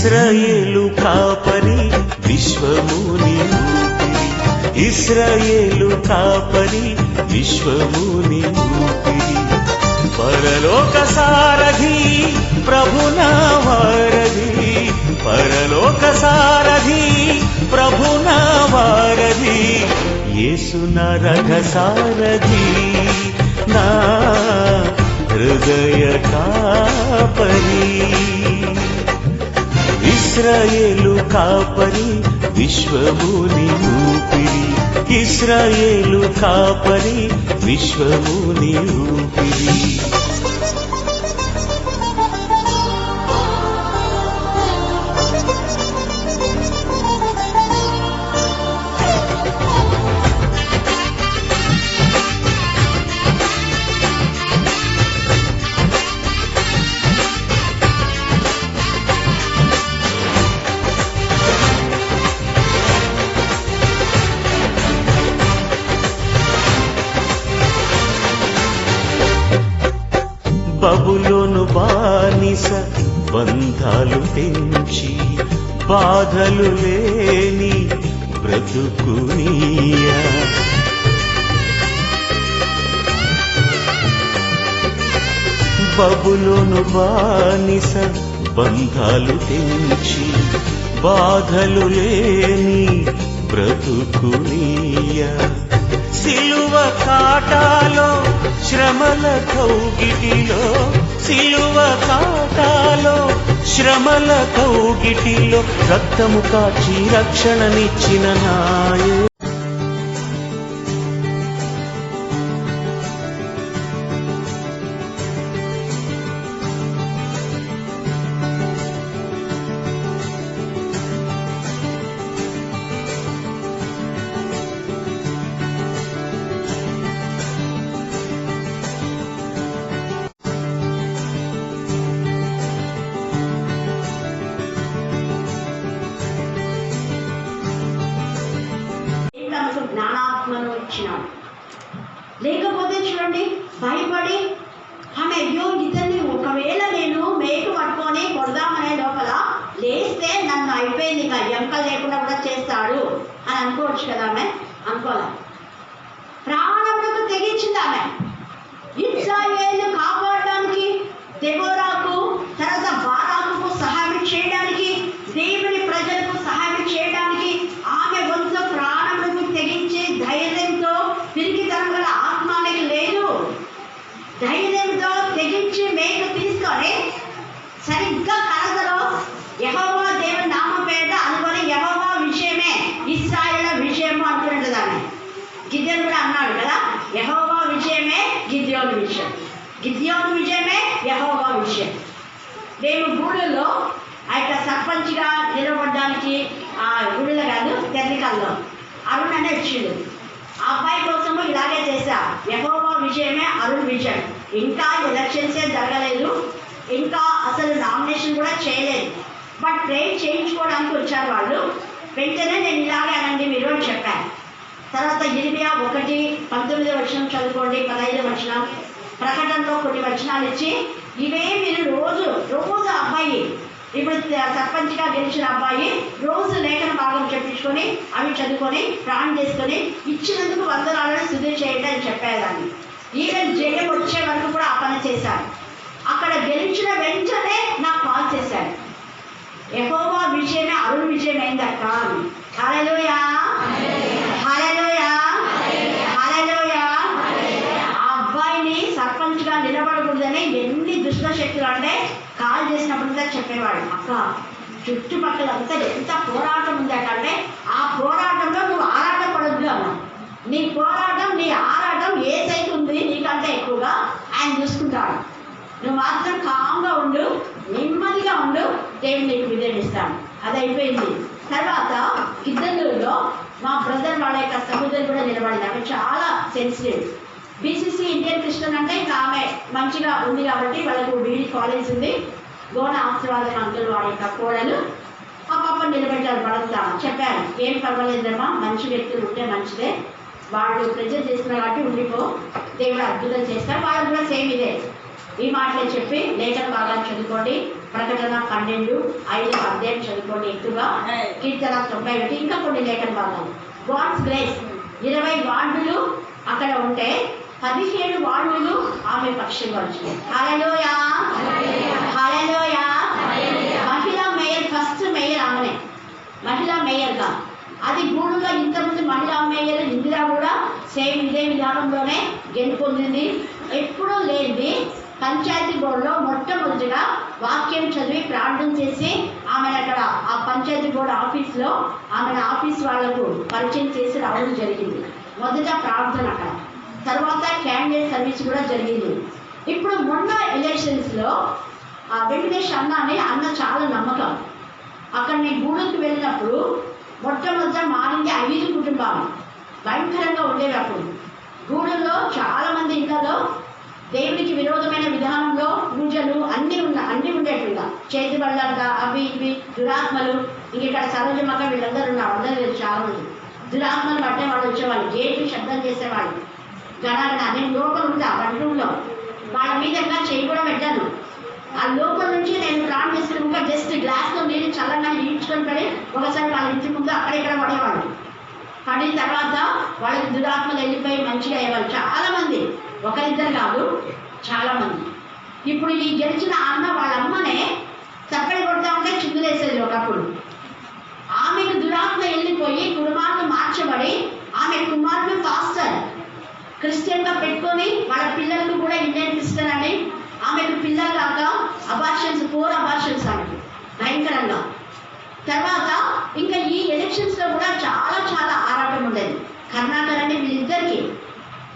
ఇశ్రాయేలు కాపరి విశ్వముని ఊపిరి, ఇశ్రాయేలు కాపరి విశ్వముని ఊపిరి, పరలోక సారథి ప్రభునా వారధి, పరలోక సారథి ప్రభునా వారధి, యేసు నా రథ సారథి నా హృదయ కాపరి. ఇశ్రాయేలు కాపరి విశ్వముని ఊపిరి, ఇశ్రాయేలు కాపరి విశ్వముని ఊపిరి. బబులోను బానిస బంధాలు తెంచి బాధలు లేని బ్రతుకునియా, బబులోను బానిస బంధాలు తెంచి బాధలు లేని బ్రతుకునియా, సిలువ కాటాలో శ్రమల కౌగిటిలో, సిలువ కాటాలో శ్రమల కౌగిటిలో రక్తము కాచి రక్షణనిచ్చిన నాయ. జ్ఞానాత్మను ఇచ్చినాడు. లేకపోతే చూడండి భయపడి ఆమె అయ్యో ఇతన్ని ఒకవేళ నేను మేకు పట్టుకొని కొడదామనే లోపల లేస్తే నన్ను అయిపోయింది ఇక ఎంకలు లేకుండా కూడా చేస్తాడు అని అనుకోవచ్చు కదా. ఆమె అనుకోలే, ప్రాణములకు తెగించింది ఆమె. ఇశ్రాయేలును కాపాడడానికి దెబోరాకు తర్వాత బారాకు సహాయం చేయడానికి దేవుని ప్రజలకు సహాయం చేయడానికి ఆమె వంతు ప్రాణములకు తెగించి ధైర్యంతో పిరికితనం గల ఆత్మానికి లేదు, ధైర్యంతో తెగించి మేకు తీసుకొని సరిగ్గా కలతలో యెహోవా దేవుని నామం పేట అనుకొని యెహోవా విషయమే ఇశ్రాయేలు విషయము అనుకున్నది ఆమె. గిద్యోను కూడా అన్నాడు కదా, యెహోవా విషయమే గిద్యోను విషయం, గిద్యోను విషయమే యెహోవా విషయం. మేము గూడెల్లో ఆ యొక్క సర్పంచ్గా నిలబడడానికి ఆ గుడిలో కాదు తెర్లికల్లో అరుణ్ అనే వచ్చిండు. ఆ అబ్బాయి కోసము ఇలాగే చేశా, యెహోవా విషయమే అరుణ్ విషయం. ఇంకా ఎలక్షన్సే జరగలేదు, ఇంకా అసలు నామినేషన్ కూడా చేయలేదు. బట్ ట్రైన్ చేయించుకోవడానికి వచ్చారు వాళ్ళు. వెంటనే నేను ఇలాగే అనండి మీరు అని చెప్పాను. తర్వాత ఇర్మియా 1:19 చదువుకోండి, 15 ప్రకటనలో కొన్ని వచనాలు ఇచ్చి ఇవే మీరు రోజు అబ్బాయి ఇప్పుడు సర్పంచ్గా గెలిచిన అబ్బాయి రోజు లేఖన భాగం చెప్పించుకొని అవి చదువుకొని ప్రాణం చేసుకొని ఇచ్చినందుకు వందనాలను శుద్ధి చేయండి అని చెప్పేదాన్ని. ఈవెన్ జయం వచ్చే వరకు కూడా ఆ పని చేశాను. అక్కడ గెలిచిన వెంటనే నాకు కాల్ చేశాడు, యెహోవా విషయమే అరుణ్ విషయం అయిందక్క. హల్లెలూయా హల్లెలూయా హల్లెలూయా. ఆ అబ్బాయిని సర్పంచ్గా నిలబడకూడదని ఎన్ని దుష్ట శక్తులు అంటే కాల్ చేసినప్పుడు చెప్పేవాడు, అక్క చుట్టుపక్కల అంతా ఎంత పోరాటం ఉందటంటే ఆ పోరాటంలో నువ్వు ఆరాటం పడద్దు అన్నా. నీ పోరాటం నీ ఆరాటం ఏ సైజు ఉంది నీకంటే ఎక్కువగా ఆయన చూసుకుంటాడు. నువ్వు మాత్రం కామ్గా ఉండు, నెమ్మదిగా ఉండు, దేవుడు నీకు విజయం ఇస్తాడు. అది అయిపోయింది. తర్వాత గిద్దలూరులో మా బ్రదర్ వాళ్ళ యొక్క సహోదరు కూడా నిలబడింది. ఆమె చాలా సెన్సిటివ్. బీసీసీ ఇండియన్ క్రిస్టియన్ అంటే ఇంకా ఆమె మంచిగా ఉంది కాబట్టి వాళ్ళకు బీడీ కాలేజ్ ఉంది. గోన ఆశీర్వాదం అంకుల్ వాడి యొక్క కోడలు ఆ పాప నిలబెట్టారు. పడంతా చెప్పాను, ఏం పర్వాలేదమ్మా, మంచి వ్యక్తులు ఉంటే మంచిదే, వాళ్ళు ప్రెజర్ చేస్తున్నారు కాబట్టి ఉండిపో, దేవుడు అద్భుతం చేస్తారు. వాళ్ళు కూడా సేమ్ ఇదే. ఈ మాటలే చెప్పి లేఖన భాగాన్ని చదువుకోండి. ప్రకటన 12:5-18 చదువుకోండి ఎక్కువగా. కీర్తన 91 ఇంకా కొన్ని లేఖన భాగాలు. గాడ్స్ గ్రేస్ 20 వార్డులు అక్కడ ఉంటే 17 వార్డులు ఆమె పక్షంగా వచ్చినాయి. హల్లెలూయా హల్లెలూయా. మహిళా మేయర్, ఫస్ట్ మేయర్ ఆమెనే మహిళా మేయర్గా. అది గూడూరులో ఇంతకుముందు మహిళా మేయర్ ఇందిరా కూడా సేమ్ ఇదే విధానంలోనే గెలుపొందింది. ఎప్పుడూ లేనిది పంచాయతీ బోర్డులో మొట్టమొదటిగా వాక్యం చదివి ప్రార్థన చేసి ఆమెను అక్కడ ఆ పంచాయతీ బోర్డు ఆఫీస్లో ఆమెను ఆఫీస్ వాళ్లకు పరిచయం చేసి రావడం జరిగింది. మొదట ప్రార్థన అక్కడ, తర్వాత క్యాండిడేట్ సర్వీస్ కూడా జరిగింది. ఇప్పుడు మొన్న ఎలక్షన్స్లో ఆ వెంకటేష్ అన్న చాలా నమ్మకం. అక్కడ నేను గూడూరుకి వెళ్ళినప్పుడు మొట్టమొదట మారింది 5 కుటుంబాలు భయంకరంగా ఉండేవి. అప్పుడు గూడూరులో చాలామంది ఇళ్లలో దేవుడికి విరోధమైన విధానంలో పూజలు అన్నీ ఉండేట్టుగా చేతి బళ్ళంట అవి ఇవి దురాత్మలు. ఇంక ఇక్కడ సరోజమ్మక వీళ్ళందరూ ఉన్నారు, అందరూ లేదు చాలామంది దురాత్మలు పట్టే వాళ్ళు వచ్చేవాళ్ళు, గేట్లు శబ్దం చేసేవాళ్ళు. గణాగణ నేను లోపల ఉంటా బెడ్రూమ్లో, వాళ్ళ మీదంగా చేయి కూడా పెట్టాను. ఆ లోపల నుంచి నేను ప్రాణం చేసుకుని జస్ట్ గ్లాస్లో నీళ్ళు చల్లంగా ఈడ్చుకొని పడి ఒకసారి వాళ్ళ ఇంటి ముందు అక్కడిక్కడ పడేవాళ్ళు. పడిన తర్వాత వాళ్ళకి దురాత్మలు వెళ్ళిపోయి మంచిగా అయ్యేవాళ్ళు చాలామంది, ఒకరిద్దరు కాదు చాలామంది. ఇప్పుడు ఈ గెలిచిన అన్న వాళ్ళ అమ్మనే చప్పడి కొడతా ఉంటే చిందులేసేది ఒకప్పుడు. ఆమెకు దురాత్మ వెళ్ళిపోయి కుటుంబాన్ని మార్చబడి ఆమె కుమారుడు పాస్టర్ క్రిస్టియన్గా పెట్టుకొని వాళ్ళ పిల్లలకు కూడా ఇండియన్ క్రిస్టియన్ అని ఆమెకు పిల్లలు కాక అబార్షన్స్ 4 అబార్షన్స్ ఆమెకు భయంకరంగా. తర్వాత ఇంకా ఈ ఎలక్షన్స్లో కూడా చాలా చాలా ఆరాటం ఉండేది. కర్ణాకర్ అంటే వీళ్ళిద్దరికి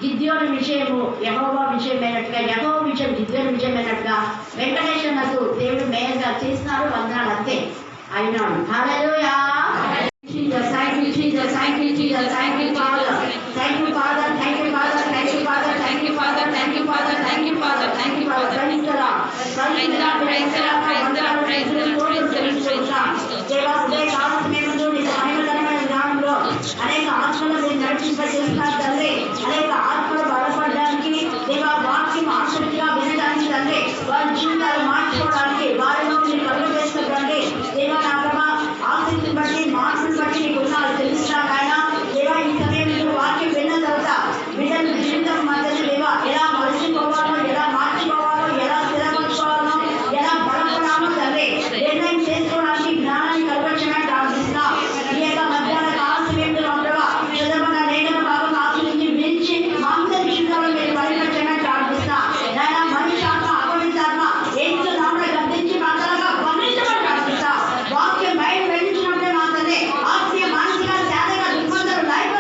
గిద్యోని విషయము యెహోవా విషయమైనట్టుగా, యెహోవా విషయం గిద్యోని విషయమైనట్టుగా వెంకటేశ్వరకు దేవుడు మేయర్గా చేస్తున్నారు. వందనాలు అంతే అయినాడు. హల్లెలూయా. Thank you Jesus, thank you Jesus, thank you Father, thank you Father, thank you Father, thank you Father, thank you Father, thank you Father, thank you Father, thank you Father. Praise the Lord, praise the Lord, praise the Lord, praise the Lord, praise the Lord. దేవా ఉదయ కాలం మేము నీకు మహిమకరమైన విధానంలో అనేక ఆత్మలు మీరు నడిపింపజేస్తున్నారు తండ్రి. అనేక ఆత్మలు బలపడడానికి దేవా వాక్యం ఆసక్తిగా వినడానికి తండ్రి, వారి జీవితాలు మార్చుకోవడానికి వారిలో మీరు కలుగజేస్తున్నారు దేవా. నా ప్రభా ఆసక్తిని బట్టి మార్పుని బట్టి నీకు ఉన్నాను తెలుస్తున్నాను ఆయన. దేవా ఈ సమయంలో వాక్యం విన్న తర్వాత బిడ్డల జీవితం మధ్యలో దేవా ఎలా మలిసిపోవాలో, ఎలా మార్చుకోవాలో, ఎలా స్థిరపరచుకోవాలో, ఎలా బలపడాలో తండ్రి నిర్ణయం చేసుకోవడానికి జ్ఞానాన్ని కల్పించడానికి ప్రార్థిస్తున్నా. ఈ యొక్క మధ్యాహ్న కాల సమయంలో ప్రభా చదవన లేఖన భాగం ఆశ్రయించి పిలిచి మా అందరి జీవితంలో మీరు బలపరచడానికి ప్రార్థిస్తున్నా. నాయన మనిషాత్మ అపవిత్రాత్మ ఏంటో నామని గద్దించి మాత్రమే బంధించమని ప్రార్థిస్తా. వాక్యం బయట వెళ్ళించినప్పుడే మా తండ్రి ఆత్మీయ మానసిక శారీరక దుర్బంధాలు లైఫ్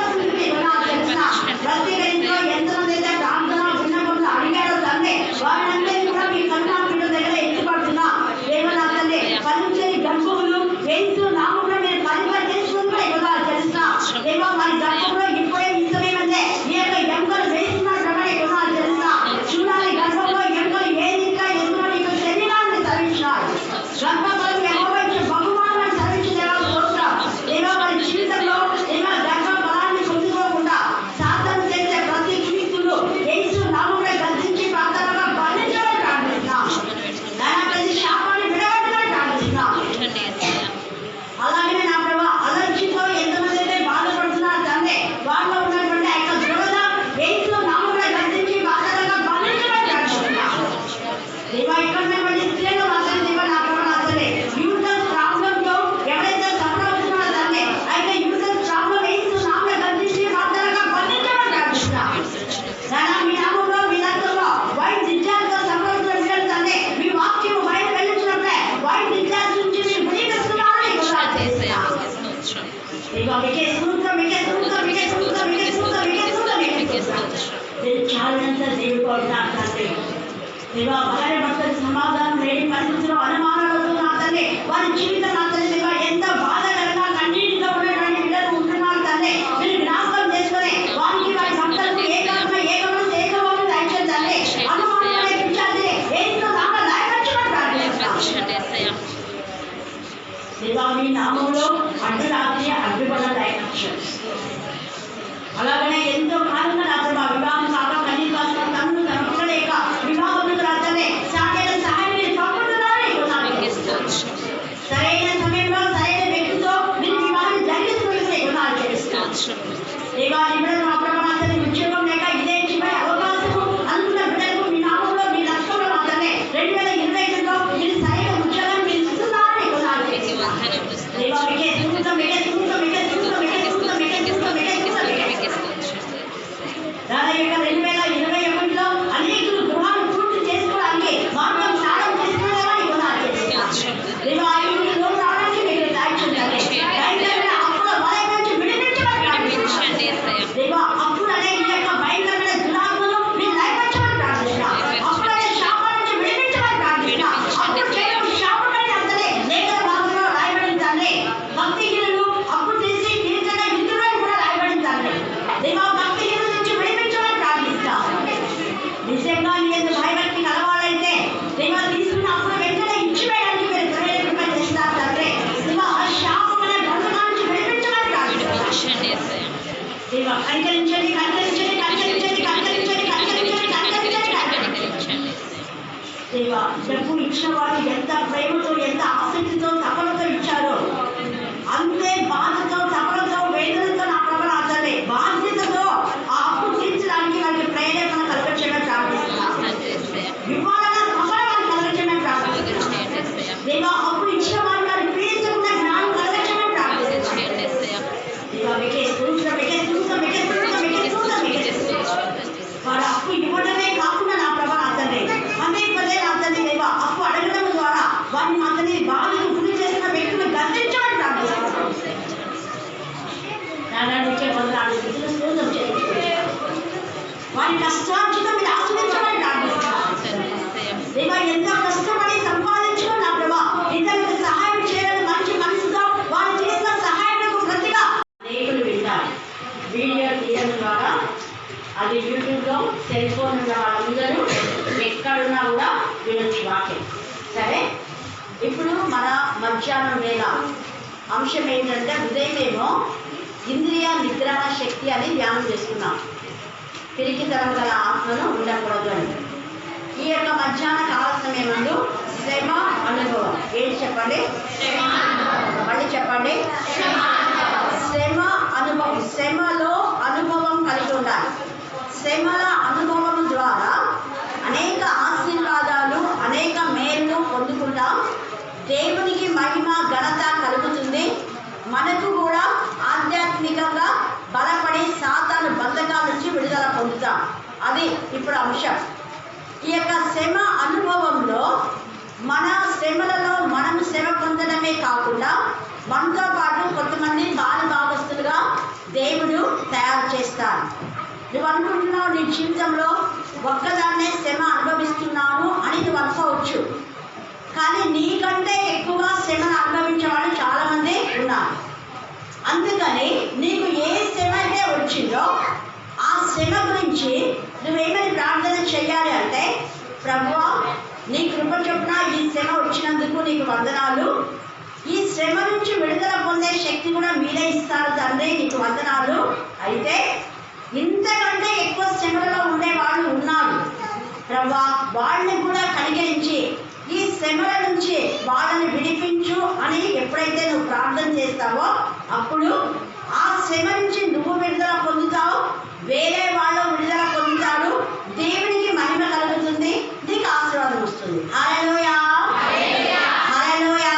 తెలుస్తున్నా. ప్రతి ఇంట్లో ఎంతమంది అయితే ప్రార్థన విన్నప్పుడు అడిగారో తండ్రి వారినందరినీ కూడా మీ కరుణా పీఠం దగ్గర ఎత్తుపడుతున్నా. దేవనా తండ్రి పలించని గర్భములు ఎంతో నామములో మీరు పరిపాలించుకుంటూ ఎక్కువగా తెలుస్తున్నా. దేవా మరి గర్భంలో ఇప్పుడే నిజమేమంటే ఈ యొక్క ఎముకలు వేస్తున్నారు కాబట్టి ఎక్కువగా తెలుస్తున్నా. చూడాలి గర్భంలో ఎముకలు ఏది ఇంకా ఎందుకు నీకు శరీరాన్ని తరలించినారు. గర్భఫలం యెహోవాకు బహుమానాన్ని తరలించేలా చూస్తాం. దేవా వారి జీవితంలో దేవా గర్భఫలాన్ని పొందుకోకుండా సాతాను చేసే ప్రతి కీర్తులు యేసు నామములో గద్దించి ప్రార్థనగా బంధించమని ప్రార్థిస్తున్నాం. నాయనా ప్రతి శాపాన్ని విడగొట్టమని ప్రార్థిస్తున్నాం. అలాగే నా ప్రభా అలర్జీతో ఎంతమంది అయితే బాధపడుతున్నారు తండ్రి వాళ్ళలో ఉన్నటువంటి ఆ యొక్క దురద యేసు నామములో గద్దించి ప్రార్థనగా బంధించమని ప్రార్థిస్తున్నాం. దేవా ఇక్కడ ఉన్నటువంటి స్త్రీలు అసలు దేవా నా ప్రభా అసలే యూటస్ ప్రాబ్లంతో ఎవరైతే సఫర్ అవుతున్నారో తండ్రి అయితే యూటస్ ప్రాబ్లం యేసు నామములో గద్దించి ప్రార్థనగా బంధించమని ప్రార్థిస్తున్నాం. నాయనా మీ నామములో మీ రక్తంలో వైట్ డిశ్చార్జ్తో సఫర్ అవుతున్న బిడ్డలు తండ్రి మీ వాక్యము బయట వెళ్ళించినప్పుడే వైట్ డిశ్చార్జ్ నుంచి మీరు విడిపిస్తున్నారని కూడా చేస్తున్నా. దేవా మీకే స్తోత్రం, మీకే స్తోత్రం, మీకే స్తోత్రం, మీకే స్తోత్రం, మీకే స్తోత్రం, మీకే స్తోత్రం. నేను చాలంత దేవుడుకుంటున్నాను తండ్రి. దేవా భార్య భర్తల సమాధానం లేని పరిస్థితిలో అనుమానాలతో నా తండ్రి వారి జీవితం నా తండ్రి దేవా ఎంత బాధకరంగా కన్నీటితో ఉన్నటువంటి బిడ్డలు ఉంటున్నారు తండ్రి మీరు జ్ఞాపకం చేసుకొని వారికి వారి భర్తలకు ఏకమని దయచేసి తండ్రి అనుమానం పిచ్చాలి ఏంటో నామ లయపరచమని ప్రార్థిస్తున్నాం. దేవా మీ నామంలో అడ్డురాత్రి అడ్డుపడ దయచేయండి. అలాగనే ఎంతో కాలంగా నా ప్రభా వివాహం కాక కన్నీరు కాసుకొని తమ్ముడు తన పిల్లలేక వివాహం రాజనే దేవా డబ్బు ఇచ్చిన వారు ఎంత ప్రేమతో, ఎంత ఆసక్తితో, తపనతో ఇచ్చారో అంతే బాధతో, తపనతో, వేదనతో నా ప్రభు నా తండ్రి బాధ్యతతో ఆ అప్పు తీర్చడానికి వారికి ప్రేరేపణ కలగచేయడం ప్రార్థిస్తున్నాను. ఇవ్వాలన్న తపన వారికి కలగచేయడం ప్రార్థిస్తున్నాను. దేవా అప్పు ఇచ్చిన వారు వారి పీడించకుండా జ్ఞానం కలగచేయడం ప్రార్థిస్తున్నాను. దేవా వారు అప్పు ఇవ్వడమే కాకుండా నా ప్రభు నా తండ్రి అదే పదే నా తండ్రి దేవా అప్పు అడగడం ద్వారా వారిని మా తండ్రి బాధకు గురి చేసిన వ్యక్తులు గర్తించడం ప్రార్థిస్తున్నాను. వారి కష్టార్జితం మీరు ఆస్వాదించమని ప్రార్థిస్తున్నాను. దేవా ఎంత కష్టపడి సంపాదించడం నా ప్రభా ఇతరులకు సహాయం చేయడం మంచి మనసుతో వారు చేసిన సహాయాలకు ప్రతిగా అనేకులు వింటారు. వీడియో తీయడం ద్వారా అది యూట్యూబ్లో సెల్ ఫోన్ ఉన్న వాళ్ళందరూ ఎక్కడున్నా కూడా వినొచ్చు వాక్యం. సరే, ఇప్పుడు మన మధ్యాహ్నం వేళ అంశం ఏంటంటే ఉదయమేమో ఇంద్రియ నిగ్రహ శక్తి అని ధ్యానం చేసుకున్నాం. పిరికితనం గల ఆత్మను ఉండకూడదు అని. ఈ యొక్క మధ్యాహ్న కాల సమయమందు శ్రమ అనుభవం ఏంటి చెప్పండి, మళ్ళీ చెప్పండి. శ్రమ అనుభవం, శ్రమలో అనుభవం కలిగి ఉండాలి. శ్రమల అనుభవం ద్వారా అనేక ఆశీర్వాదాలు, అనేక మేలు పొందుకుంటాం. దేవునికి మహిమ ఘనత కలుగుతుంది. మనకు కూడా ఆధ్యాత్మికంగా బలపడి సాతాను బంధకాల నుంచి విడుదల పొందుతాం. అది ఇప్పుడు అంశం. ఈ యొక్క శ్రమ అనుభవంలో మన శ్రమలలో మనం శ్రమ పొందడమే కాకుండా మనతో పాటు కొంతమంది భాగస్తులుగా దేవుడు తయారు చేస్తాడు. నువ్వు అనుకుంటున్నావు నీ జీవితంలో ఒక్కదాన్నే శ్రమ అనుభవిస్తున్నాను అని నువ్వు అనుకోవచ్చు. కానీ నీకంటే ఎక్కువగా శ్రమను అనుభవించే వాళ్ళు చాలామంది ఉన్నారు. అందుకని నీకు ఏ శ్రమ అయితే వచ్చిందో ఆ శ్రమ గురించి నువ్వేమని ప్రార్థన చేయాలి అంటే, ప్రభువా నీ కృప చొప్పున ఈ శ్రమ వచ్చినందుకు నీకు వందనాలు. ఈ శ్రమ నుంచి విడుదల పొందే శక్తి కూడా మీరే ఇస్తారు తండ్రి, నీకు వందనాలు. అయితే ఇంతకంటే ఎక్కువ శ్రమలలో ఉండే వాళ్ళు ఉన్నారు ప్రభువా, వాళ్ళని కూడా కనికరించి ఈ శ్రమల నుంచి వాళ్ళని విడిపించు అని ఎప్పుడైతే నువ్వు ప్రార్థన చేస్తావో అప్పుడు ఆ శ్రమ నుంచి నువ్వు విడుదల పొందుతావు, వేరే వాళ్ళు విడుదల పొందుతారు, దేవునికి మహిమ కలుగుతుంది, నీకు ఆశీర్వాదం వస్తుంది. హల్లెలూయా, హల్లెలూయా,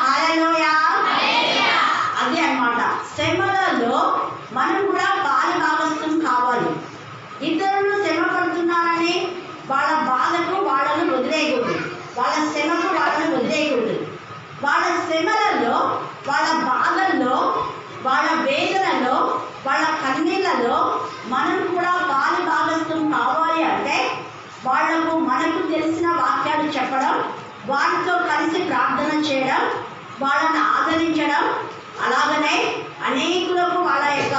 హల్లెలూయా. అదే అన్నమాట. శ్రమలలో మనం కూడా భాగస్థం కావాలి. ఇతరులు శ్రమ పడుతున్నారని వాళ్ళ బాధకు వాళ్ళను వదిలేయకూడదు, వాళ్ళ శ్రమకు వాళ్ళను వదిలేయకూడదు. వాళ్ళ శ్రమలలో, వాళ్ళ బాధల్లో, వాళ్ళ వేదనలో, వాళ్ళ కన్నీళ్ళలో మనం కూడా భాగస్థం కావాలి అంటే వాళ్లకు మనకు తెలిసిన వాక్యాలు చెప్పడం, వారితో కలిసి ప్రార్థన చేయడం, వాళ్ళని ఆదరించడం, అలాగనే అనేకులకు వాళ్ళ యొక్క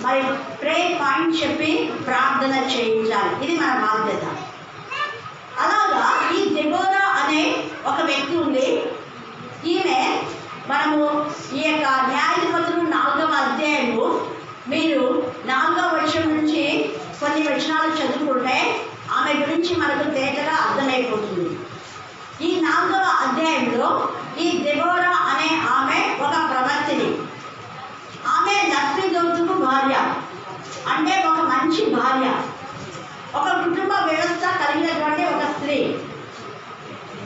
మరి ప్రే పాయింట్ చెప్పి ప్రార్థన చేయించాలి. ఇది మన బాధ్యత. అలాగా ఈ దెబోరా అనే ఒక వ్యక్తి ఉంది. ఈమె మనము ఈ యొక్క న్యాయాధిపతులు 4వ అధ్యాయము మీరు 4వ వచనం నుంచి కొన్ని వచనాలు చదువుకుంటే ఆమె గురించి మనకు తేటగా అర్థమైపోతుంది. ఈ 4వ అధ్యాయంలో ఈ దెబోరా అనే ఆమె ఒక ప్రవక్తిని. ఆమె లక్ష్మీదూతకు భార్య, అంటే ఒక మంచి భార్య, ఒక కుటుంబ వ్యవస్థ కలిగినటువంటి ఒక స్త్రీ.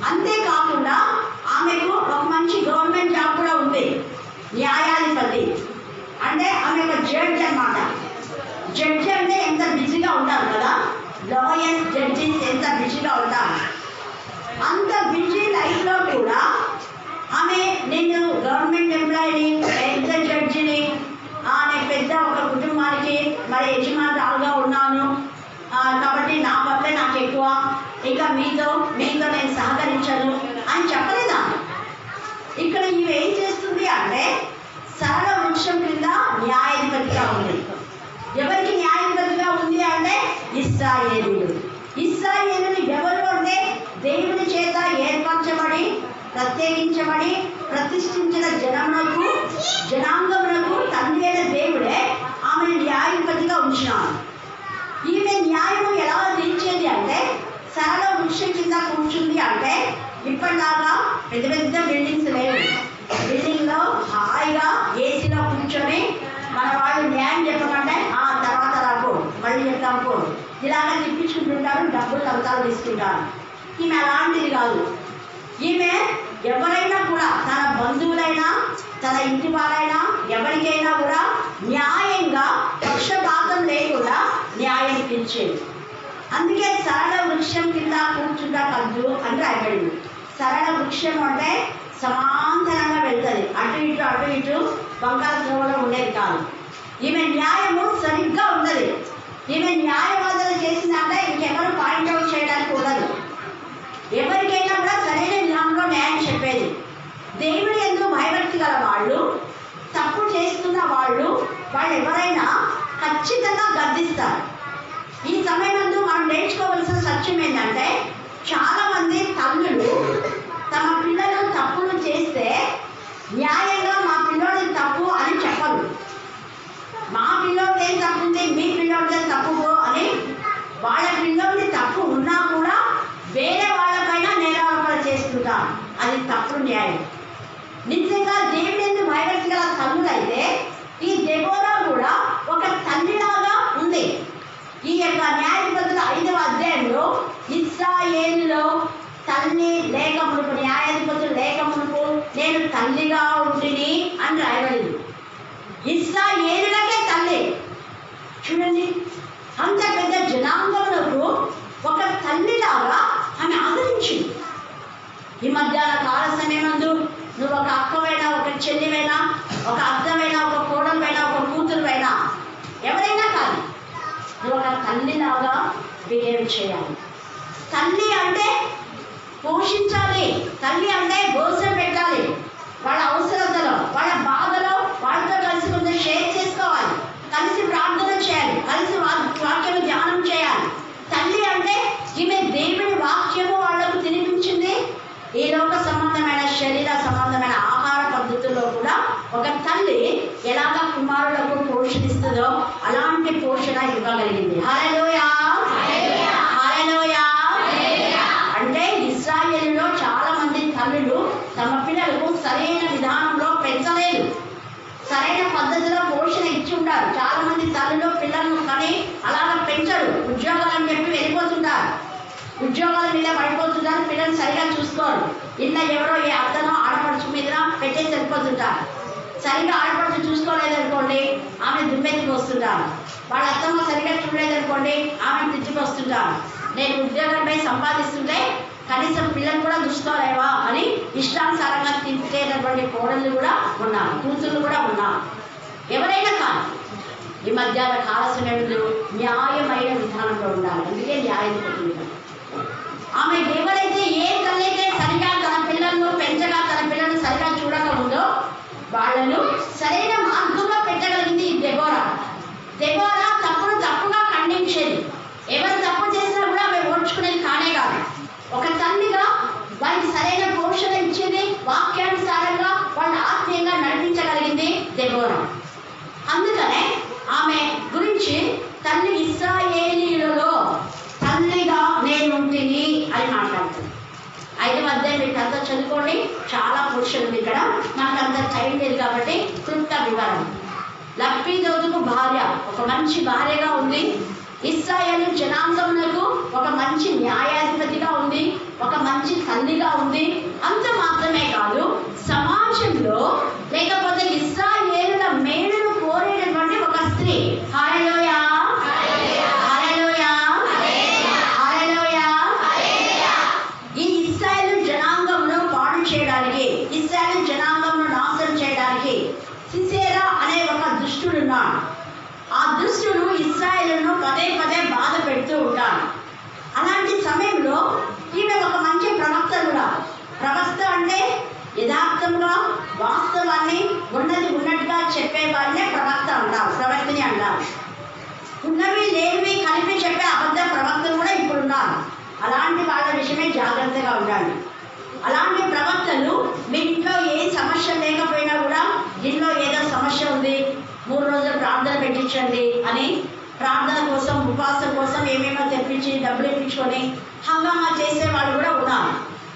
అంతేకాకుండా ఆమెకు ఒక మంచి గవర్నమెంట్ జాబ్ కూడా ఉంది, న్యాయాధిపతి. అంటే ఆమె ఒక జడ్జి అన్నమాట. జడ్జి అంటే ఎంత బిజీగా ఉంటారు కదా, లాయర్స్, జడ్జిస్ ఎంత బిజీగా ఉంటారు. అంత బిజీ లైఫ్లో కూడా ఆమె నేను గవర్నమెంట్ ఎంప్లాయీని, పెద్ద జడ్జిని, నేను పెద్ద ఒక కుటుంబానికి మరి యజమానురాలుగా ఉన్నాను కాబట్టి నా పట్ల నాకు ఎక్కువ, ఇక మీతో నేను సహకరించను అని చెప్పలేదా. ఇక్కడ ఇవి ఏం చేస్తుంది అంటే సరళ వృక్షం కింద న్యాయాధిపతిగా ఉంది. ఎవరికి న్యాయాధిపతిగా ఉంది అంటే ఇశ్రాయేలీయులు. ఇశ్రాయేలీయులు ఎవరు అంటే దేవుని చేత ఏర్పరచబడి, ప్రత్యేకించబడి, ప్రతిష్ఠించిన జనాంగములకు తండ్రి అయిన దేవుడే ఆమెను న్యాయాధిపతిగా ఉంచినాడు. ఈమె న్యాయము ఎలా తీర్చేది అంటే సరళ వృక్షం కింద ఇప్పటిలాగా పెద్ద పెద్ద బిల్డింగ్స్ లేవు. బిల్డింగ్లో హాయిగా ఏసీలో కూర్చొని మన వాళ్ళు న్యాయం చెప్పమంటే తర్వాత రాకు మళ్ళీ చెప్తాం పో ఇలాగా తిప్పించుకుంటుంటారు, డబ్బులు కవితాలు తీసుకుంటారు. ఈమె అలాంటిది కాదు. ఈమె ఎవరైనా కూడా తన బంధువులైనా తన ఇంటి వారైనా ఎవరికైనా కూడా న్యాయంగా పక్షపాతం లేకుండా న్యాయం తీర్చేది. అందుకే సరళ వృక్షం కింద కూర్చుంటా కద్దు అని రాయబడింది. సరళ వృక్షం అంటే సమాంతరంగా వెళ్తుంది, అటు ఇటు బంగాళ త్రోవలో ఉండేది కాదు. ఈమె న్యాయము సరిగ్గా ఉన్నది. ఈమె న్యాయవాదన చేసిందంటే ఇంకెవరు పాయింట్అవుట్ చేయడానికి ఉండదు. ఎవరికైనా కూడా సరైన విధానంలో న్యాయం చెప్పేది. దేవుడు యందు భయభక్తి గల వాళ్ళు, తప్పు చేస్తున్న వాళ్ళు ఎవరైనా ఖచ్చితంగా గద్దిస్తారు. ఈ సమయమందు మనం నేర్చుకోవాల్సిన సత్యం ఏంటంటే, చాలామంది తల్లులు తమ పిల్లలు తప్పులు చేస్తే న్యాయంగా మా పిల్లోడి తప్పు అని చెప్పరు. మా పిల్లోడిది ఏం తప్పు ఉంది, మీ పిల్లోడిదే తప్పు అని వాళ్ళ పిల్లోడి తప్పు ఉన్నా కూడా వేరే వాళ్ళపైన నేరారోపణ చేసుకుంటాం. అది తప్పుడు న్యాయం. నిజంగా దేవుని యందు భయభక్తి గల తల్లులైతే ఈ దెబోరా కూడా ఒక తల్లిలాగా ఉంది. ఈ యొక్క న్యాయాధిపతుల 5వ అధ్యాయంలో ఇశ్రాయేలులో తల్లి లేక మునుపు, న్యాయాధిపతులు లేక మునుపు నేను తల్లిగా ఉంటిని అని రాయబడింది. ఇశ్రాయేలులకే తల్లి. చూడండి, అంత పెద్ద జనాంగములకు ఒక తల్లిలాగా ఆమె ఆదరించింది. ఈ మధ్యాహ్న కాల సమయమందు నువ్వు ఒక అక్కవైనా, ఒక చెల్లివైనా, ఒక అత్తవైనా, ఒక కోడలైనా, ఒక కూతురువైనా, ఎవరైనా కాదు, నువ్వు ఒక తల్లిలాగా బిహేవ్ చేయాలి. తల్లి అంటే పోషించాలి. తల్లి అంటే భోజనం పెట్టాలి. వాళ్ళ అవసరతలో, వాళ్ళ బాధలో వాళ్ళతో కలిసి కొంచెం షేర్ చేసుకోవాలి, కలిసి ప్రార్థన చేయాలి, కలిసి వాక్యం ధ్యానం చేయాలి. తల్లి అంటే ఈమె దేవుని వాక్యము వాళ్లకు తినిపించింది. ఈ లోక సంబంధమైన శరీర సంబంధమైన ఆహార పద్ధతుల్లో కూడా ఒక తల్లి ఎలాగ కుమారులకు పోషణిస్తుందో అలాంటి పోషణ ఇవ్వగలిగింది. హల్లెలూయా, హల్లెలూయా. అంటే ఇశ్రాయేలులో చాలా మంది తల్లులు తమ పిల్లలకు సరైన విధానంలో పెంచలేదు, సరైన పద్ధతిలో పోషణ ఇచ్చి ఉంటారు. చాలా మంది తల్లులు పిల్లలను కానీ అలాగ పెంచరు. ఉద్యోగాలని చెప్పి వెళ్ళిపోతుంటారు, ఉద్యోగాల మీద పడిపోతుంటారు, పిల్లలు సరిగా చూసుకోరు. ఇలా ఎవరో ఏ అత్తనో ఆడపడుచు మీద పెట్టేసి వెళ్ళిపోతుంటారు. సరిగా ఆడపడుచు చూసుకోలేదనుకోండి ఆమె దుమ్మెత్తికి వస్తుంటారు. వాళ్ళ అత్తమ్మ సరిగా చూడలేదనుకోండి ఆమె తిట్టుకు వస్తుంటారు. నేను ఉద్యోగంపై సంపాదిస్తుంటే కనీసం పిల్లలు కూడా చూసుకోలేవా అని ఇష్టానుసారంగా తిట్టేటటువంటి కోడళ్ళు కూడా ఉన్నారు, కూతుళ్ళు కూడా ఉన్నారు. ఎవరైనా కాదు, ఈ మధ్యాహ్న కాల సమయంలో న్యాయమైన విధానంలో ఉండాలి. అందుకే న్యాయాధిపతులు. ఆమె ఎవరైతే ఏ తల్లైతే సరిగా తన పిల్లలను పెంచగా, తన పిల్లలను సరిగా చూడక ఉందో వాళ్ళను సరైన మార్గంలో పెట్టగలిగింది ఈ దెబోరా. దెబోరా తప్పును తప్పుగా ఖండించేది. ఎవరు తప్పు చేసినా కూడా ఆమె ఓర్చుకునేది కానే కాదు. ఒక తల్లిగా వారికి సరైన పోషణ ఇచ్చేది, వాక్యానుసారంగా వాళ్ళ ఆత్మీయంగా నడిపించగలిగింది దెబోరా. అందుకనే ఆమె గురించి తల్లి ఇశ్రాయేలీయులలో తల్లిగా నేను ఉంటిని అని మాట్లాడుతుంది. 5వ అధ్యాయం మీకు అంతా చదువుకోండి, చాలా పోర్షన్ ఉంది ఇక్కడ, మనకు అంత టైం లేదు కాబట్టి క్లుప్త వివరణ. లప్పీదోతుకు భార్య ఒక మంచి భార్యగా ఉంది. ఇశ్రాయేలు జనాంగమునకు ఒక మంచి న్యాయాధిపతిగా ఉంది, ఒక మంచి తల్లిగా ఉంది. అంత మాత్రమే కాదు, సమాజంలో లేకపోతే ఇశ్రాయేలుల మేలును కోరేటటువంటి ఒక స్త్రీ. హల్లెలూయా, హల్లెలూయా, హల్లెలూయా. ఈ ఇశ్రాయేలు జనాంగమును పాడు చేయడానికి, ఇశ్రాయేలు జనాంగమును నాశనం చేయడానికి సిసేరా అనే ఒక దుష్టుడున్నాడు. ఆ దుష్టుడు ఇశ్రాయేలును పదే పదే బాధ పెడుతూ ఉంటాడు. అలాంటి సమయంలో ఈమె ఒక మంచి ప్రవక్త కూడా. ప్రవక్త అంటే యథార్థంగా వాస్తవాన్ని ఉన్నది ఉన్నట్టుగా చెప్పే వాళ్ళనే ప్రవక్త అంటారు, ప్రవక్తని అంటారు. ఉన్నవి లేనివి కలిపి చెప్పే అబద్ధ ప్రవక్తలు కూడా ఇప్పుడు ఉన్నారు. అలాంటి వాళ్ళ విషయమే జాగ్రత్తగా ఉండాలి. అలాంటి ప్రవక్తలు మీ ఇంట్లో ఏ సమస్య లేకపోయినా కూడా, ఇంట్లో ఏదో సమస్య ఉంది 3 రోజులు ప్రార్థన పెట్టించండి అని ప్రార్థన కోసం, ఉపవాసం కోసం ఏమేమో తెప్పించి డబ్బులు ఇప్పించుకొని హంగామా చేసే వాళ్ళు కూడా ఉన్నారు.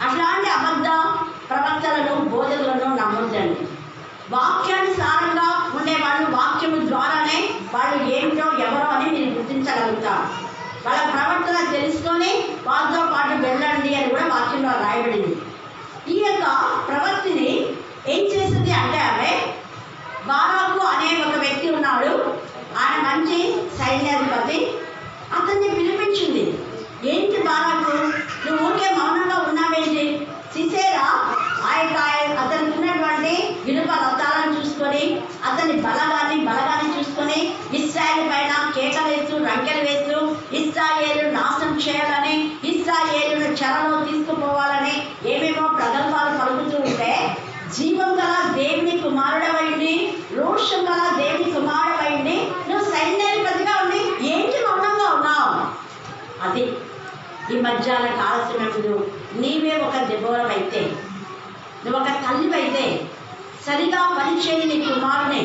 అట్లాంటి అబద్ధ ప్రవక్తలను బోధకులను నమ్మొద్దండి. వాక్యానుసారంగా ఉండేవాళ్ళు వాక్యము ద్వారానే వాళ్ళు ఏమిటో ఎవరో అని మీరు గుర్తించగలుగుతారు. వాళ్ళ ప్రవర్తన తెలుసుకొని వాళ్ళతో పాటు వెళ్ళండి అని కూడా వాక్యంలో రాయబడింది. ఈ యొక్క ప్రవక్తిని ఏం చేసింది అంటే ఆమె బారాకు అనే ఒక వ్యక్తి ఉన్నాడు. ఆయన మంచి సైన్యాధిపతి. అతన్ని పిలిపించింది. ఏంటి బారాకు, నువ్వు ఊరికే మౌనంగా ఉన్నావేంటి? సిసేరా అతనికి ఉన్నటువంటి ఇనుప రథాలను చూసుకొని అతని బలగాన్ని చూసుకొని ఇశ్రాయేలు పైన కేకలు వేస్తూ రంకెలు వేస్తూ ఇశ్రాయేలు నాశనం చేయాలని, ఇశ్రాయేలును చెరలో తీసుకుపోవాలని ఏమేమో ప్రగల్భాలు పలుకుతూ ఉంటే, జీవం గల దేవుని కుమారుడవైంది, రోషం గల దేవుని కుమారుడవైంది, నువ్వు సైన్యాధిపతిగా ఉండి ఏంటి మౌనంగా ఉన్నావు? అది ఈ మధ్యాహ్న కాల సమయంలో నీవే ఒక దెబోరవైతే, నువ్వు ఒక తల్లివైతే సరిగా పనిచేయని నీ కుమారుని,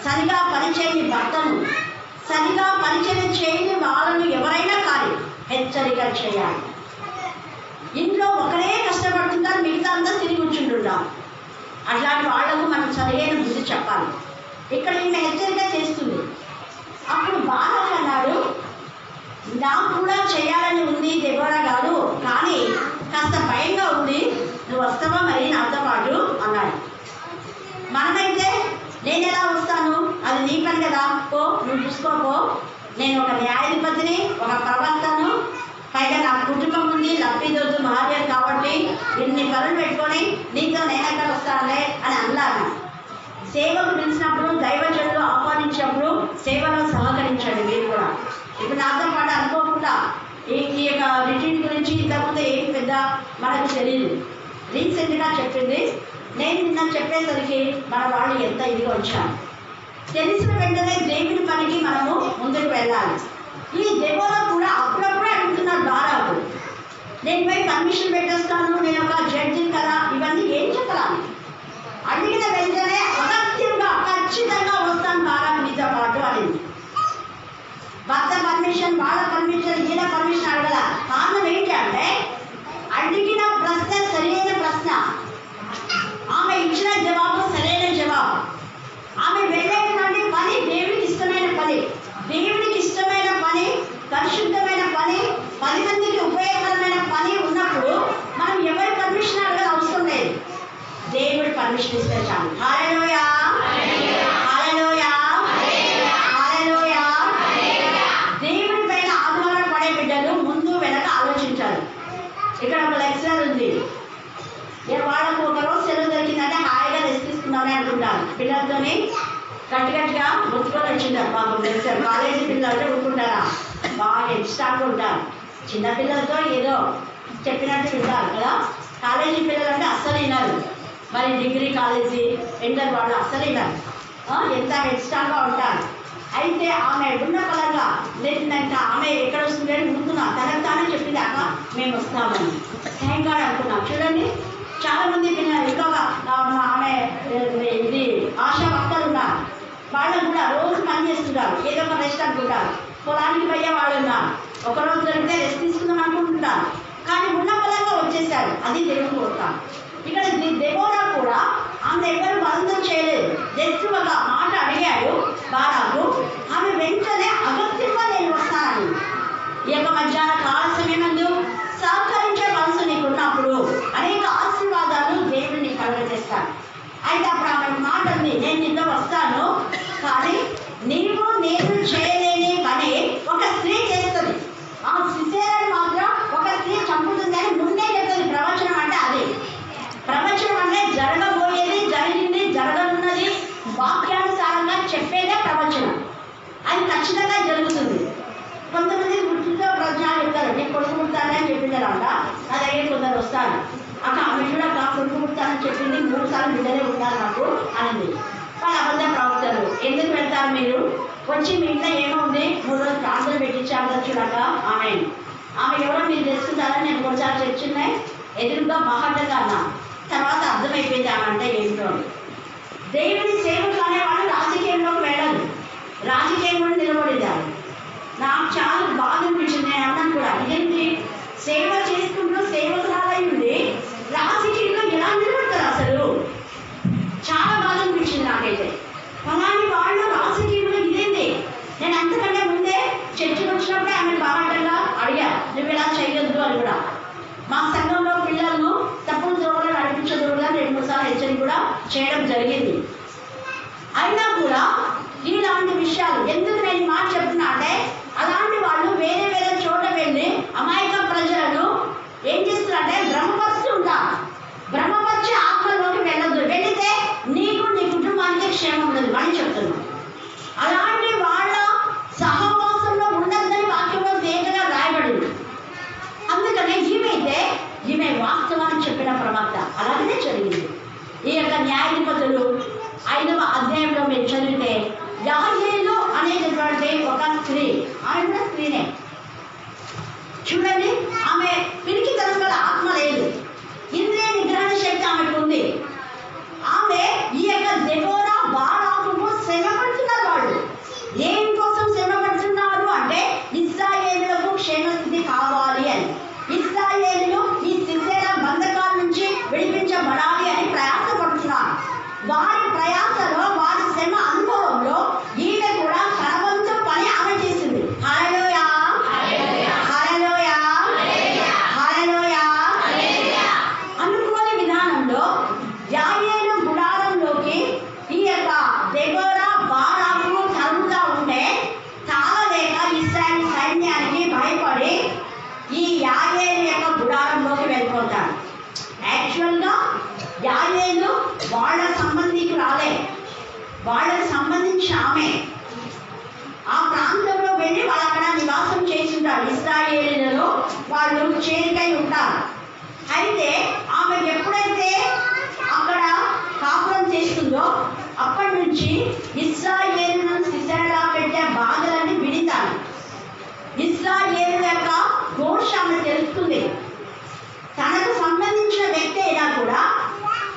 సరిగా పనిచేయని భర్తను, సరిగా పరిచయం చేయని వాళ్ళను ఎవరైనా కానీ హెచ్చరిక చేయాలి. ఇంట్లో ఒకరే కష్టపడుతుంటారు, మిగతా అంతా తిరిగి కూర్చుంటుంటాం. అట్లాంటి వాళ్లకు మనం సరైన బుద్ధి చెప్పాలి. ఇక్కడ ఈమె హెచ్చరిక చేస్తుంది. అప్పుడు బారాకు అన్నాడు, నాకు కూడా చేయాలని ఉంది దెబోరా గారు, కానీ కాస్త భయంగా ఉంది, నువ్వు వస్తావా మరి నాతో పాటు అన్నాడు. మనమైతే నేను ఎలా వస్తాను, అది నీ పని కదా, పో నువ్వు చూసుకోపో, నేను ఒక న్యాయాధిపతిని, ఒక ప్రవక్తను, పైగా నా కుటుంబం ఉంది, లబ్ధిదొద్దు భార్య కాబట్టి ఇన్ని పనులు పెట్టుకొని నీతో నేను ఎక్కడ వస్తానులే అని అన్నాను. సేవకు పిలిచినప్పుడు, దైవజనులు ఆహ్వానించినప్పుడు సేవలో సహకరించండి మీరు కూడా. ఇప్పుడు నాతో పాటు అనుకోకుండా ఈ యొక్క రిట్రీట్ గురించి ఇంతకుముందు ఏం పెద్ద మనకు తెలియదు. రీసెంట్గా చెప్పింది. నేను నిన్న చెప్పేసరికి మన వాళ్ళు ఎంత ఇదిగా వచ్చాను. తెలిసిన వెంటనే దేవుని పనికి మనము ముందుకు వెళ్ళాలి. ఈ దెబోరా కూడా అప్పుడప్పుడే అడుగుతున్నాడు బారాకు, నేను పోయి పర్మిషన్ పెట్టేస్తాను, నేను ఒక జడ్జిని కదా, ఇవన్నీ ఏం చెప్పాలి? అడిగిన వెంటనే అగత్యంగా ఖచ్చితంగా వస్తాను బారాకు నీతో పాటు అనింది. భర్త పర్మిషన్, వాళ్ళ పర్మిషన్, ఈయన పర్మిషన్ అడగల. కారణం ఏంటి అంటే అడిగిన ప్రశ్న సరైన ప్రశ్న, ఆమె ఇచ్చిన జవాబు సరైన జవాబు. ఆమె వెళ్ళేటువంటి పని దేవునికి ఇష్టమైన పని. దేవునికి ఇష్టమైన పని, పరిశుద్ధమైన పని, 10 మందికి ఉపయోగకరమైన పని ఉన్నప్పుడు మనం ఎవరి పర్మిషన్ అడగల అవసరం లేదు. దేవుడి పర్మిషన్ ఇస్తే చాలు. హల్లెలూయా, హల్లెలూయా, హల్లెలూయా. దేవుడి పైన ఆధారపడే బిడ్డలు ముందు వెనక ఆలోచించాలి. ఇక్కడ ఒక లెక్చరర్ ఉంది, వాళ్ళకు ఒకరోజు సెలవు దొరికిందంటే హాయిగా రెస్ట్ తీసుకుందామని అనుకుంటారు. పిల్లలతోని గట్టిగా ముట్టుకొని వచ్చింటారు. మాకు లెక్చర్ కాలేజీ పిల్లలు ఊరుకుంటారా, బాగా ఎక్స్ట్రాగా ఉంటారు. చిన్నపిల్లలతో ఏదో చెప్పినట్టు వింటారు కదా. కాలేజీ పిల్లలు అంటే అస్సలు విన్నారు. మరి డిగ్రీ కాలేజీ ఇంటర్ వాళ్ళు అస్సలు విన్నారు, ఎంత ఎక్స్ట్రాగా ఉంటారు. అయితే ఆమె ఉన్న పరంగా లేదంటే ఆమె ఎక్కడ వస్తుంది అని ముందున్నా తనకు తానే చెప్పింది, అక్క మేము వస్తామని. థ్యాంక్ గాడ్ అనుకున్నాం. చూడండి, చాలా మంది పిల్లలు ఎక్కువగా ఆమె ఇది ఆశా వక్తలు ఉన్నారు. వాళ్ళు కూడా రోజు పని చేస్తుంటారు, ఏదో ఒక రెస్ట్ అనుకుంటారు. పొలానికి పోయే వాళ్ళు ఉన్నారు, ఒకరోజు దొరికితే రెస్ట్ తీసుకుందాం అనుకుంటుంటారు. కానీ ఉన్న పరంగా వచ్చేసారు. అది దేవుడు కోరుతాం. ఇక్కడ దెబోరా కూడా ఆమె ఎవరు బలవంతం చేయలేదు. జస్ట్ ఒక మాట అడిగాడు బారాకు. ఆమె వెంటనే అగత్యంగా నేను వస్తానని. ఈ యొక్క మధ్యాహ్న కాల సమయమందు సహకరించే మనసు నీకు ఉన్నప్పుడు అనేక ఆశీర్వాదాలు దేవుడిని కలుగజేస్తాను. అయితే అప్పుడు ఆమె మాట ఉంది, నేను నీతో వస్తాను, కానీ నీవు నేను చేయలేని పని ఒక స్త్రీ చేస్తుంది. ఆ సిసేరాని మాత్రం ఒక స్త్రీ చంపుతుంది అని ముందే చెప్తుంది. ప్రవచనం అంటే అది. ప్రవచనం అంటే జరగబోయేది, జరిగింది, జరగనున్నది వాక్యానుసారంగా చెప్పేదే ప్రవచనం. అది ఖచ్చితంగా జరుగుతుంది. కొంతమంది వృత్తితో ప్రవచనాలు చెప్తారు, నేను కొడుకు పుడతానని చెప్పిందనమాట. నా దగ్గర కొందరు వస్తారు, అక్క ఆమె కూడా కొడుకు పుడతానని చెప్పింది, 3 సార్లు బిడ్డలే ఉంటారు నాకు అనింది. వాళ్ళు అబద్ధ ప్రవక్తలు. ఎందుకు వెళ్తారు మీరు? వచ్చి మీ ఇంట్లో ఏమవుంది, 3 రోజులు ప్రార్థన పెట్టించారు చూడక ఆమె ఎవరో మీరు తెలుసుకుంటారని నేను కొన్నిసార్లు చర్చిన్నాయి ఎదురుగా బాహటంగా అన్నా. తర్వాత అర్థమైపోయింది ఆమె అంటే ఏంటో. దేవుని సేవకు అనేవాళ్ళు రాజకీయంలోకి వెళ్ళదు, రాజకీయంలో నిలబడేదారు. నాకు చాలా బాధ అనిపించింది. నేను అన్నాను కూడా, ఇదేంటి సేవ చేసుకుంటూ సేవకురాలై ఉండి చేయడం జరిగింది. అయినా కూడా ఇలాంటి విషయాలు ఎందుకు నేను మాట చెప్తున్నా అంటే, అలాంటి వాళ్ళు వేరే వేరే చోట వెళ్ళి అమాయక ప్రజలను ఏం చేస్తున్నారంటే భ్రమపరుస్తూ ఉంటారు. భ్రమపరిచే ఆత్మలోకి వెళ్ళొద్దు. వెళితే నీకు నీ కుటుంబానికి క్షేమం ఉండదు అని చెప్తున్నాను. అలాంటి వాళ్ళ సహవాసంలో ఉండద్దని వాక్యంలో తేటగా రాయబడింది. అందుకనే ఈమె వాస్తవాన్ని చెప్పిన ప్రవక్త. అలాగనే జరిగింది. ఈ యొక్క న్యాయాధిపతులు 5వ అధ్యాయంలో మీరు చదివితే యాయేలు అనేటటువంటి ఒక స్త్రీ, ఆమె కూడా స్త్రీనే. చూడండి, ఆమె పిరికితనం గల ఆత్మ లేదు, ఇంద్రియ నిగ్రహణ శక్తి ఆమెకు ఉంది. ఆమె ఈ యొక్క దెబోరా బారాకుకు శ్రమ పడుతున్నారు. వాళ్ళు ఏం కోసం శ్రమ పడుతున్నారు అంటే ఇశ్రాయేలులకు క్షేమస్థితి కావాలి అని, ఇశ్రాయేలులు ఈ సిసెరా బంధకాల నుంచి విడిపించబడాలి అని ప్రయాసపడుతున్నారు. వారి ప్రయాసలో, వారి శ్రమ అనుభవంలో ఈమె కూడా తనవంత పని ఆమె చేసింది. హల్లెలూయా, హల్లెలూయా, హల్లెలూయా. అనుకోని విధానంలో యాయేలు గుడారంలోకి ఈ యొక్క దెబోరా బారాకు తరుగుతా ఉంటే తాళలేక ఇశ్రాయేలు సైన్యానికి భయపడి ఈ యాయేలు యొక్క గుడారంలోకి వెళ్ళిపోతాడు. యాక్చువల్గా యాయేలు వాళ్ళ సంబంధికురాలే, వాళ్ళకి సంబంధించిన ఆమె. ఆ ప్రాంతంలో వెళ్ళి వాళ్ళు అక్కడ నివాసం చేసి ఉంటారు. ఇశ్రాయేలీలలో వాళ్ళు చేరికై ఉంటారు. అయితే ఆమె ఎప్పుడైతే అక్కడ కాపురం చేస్తుందో అప్పటి నుంచి ఇశ్రాయేలులను సిసెరా పెట్టే బాధలన్నీ విడితారు. ఇశ్రాయేలు యొక్క ఘోష ఆమె తెలుస్తుంది. తనకు సంబంధించిన వ్యక్తి అయినా కూడా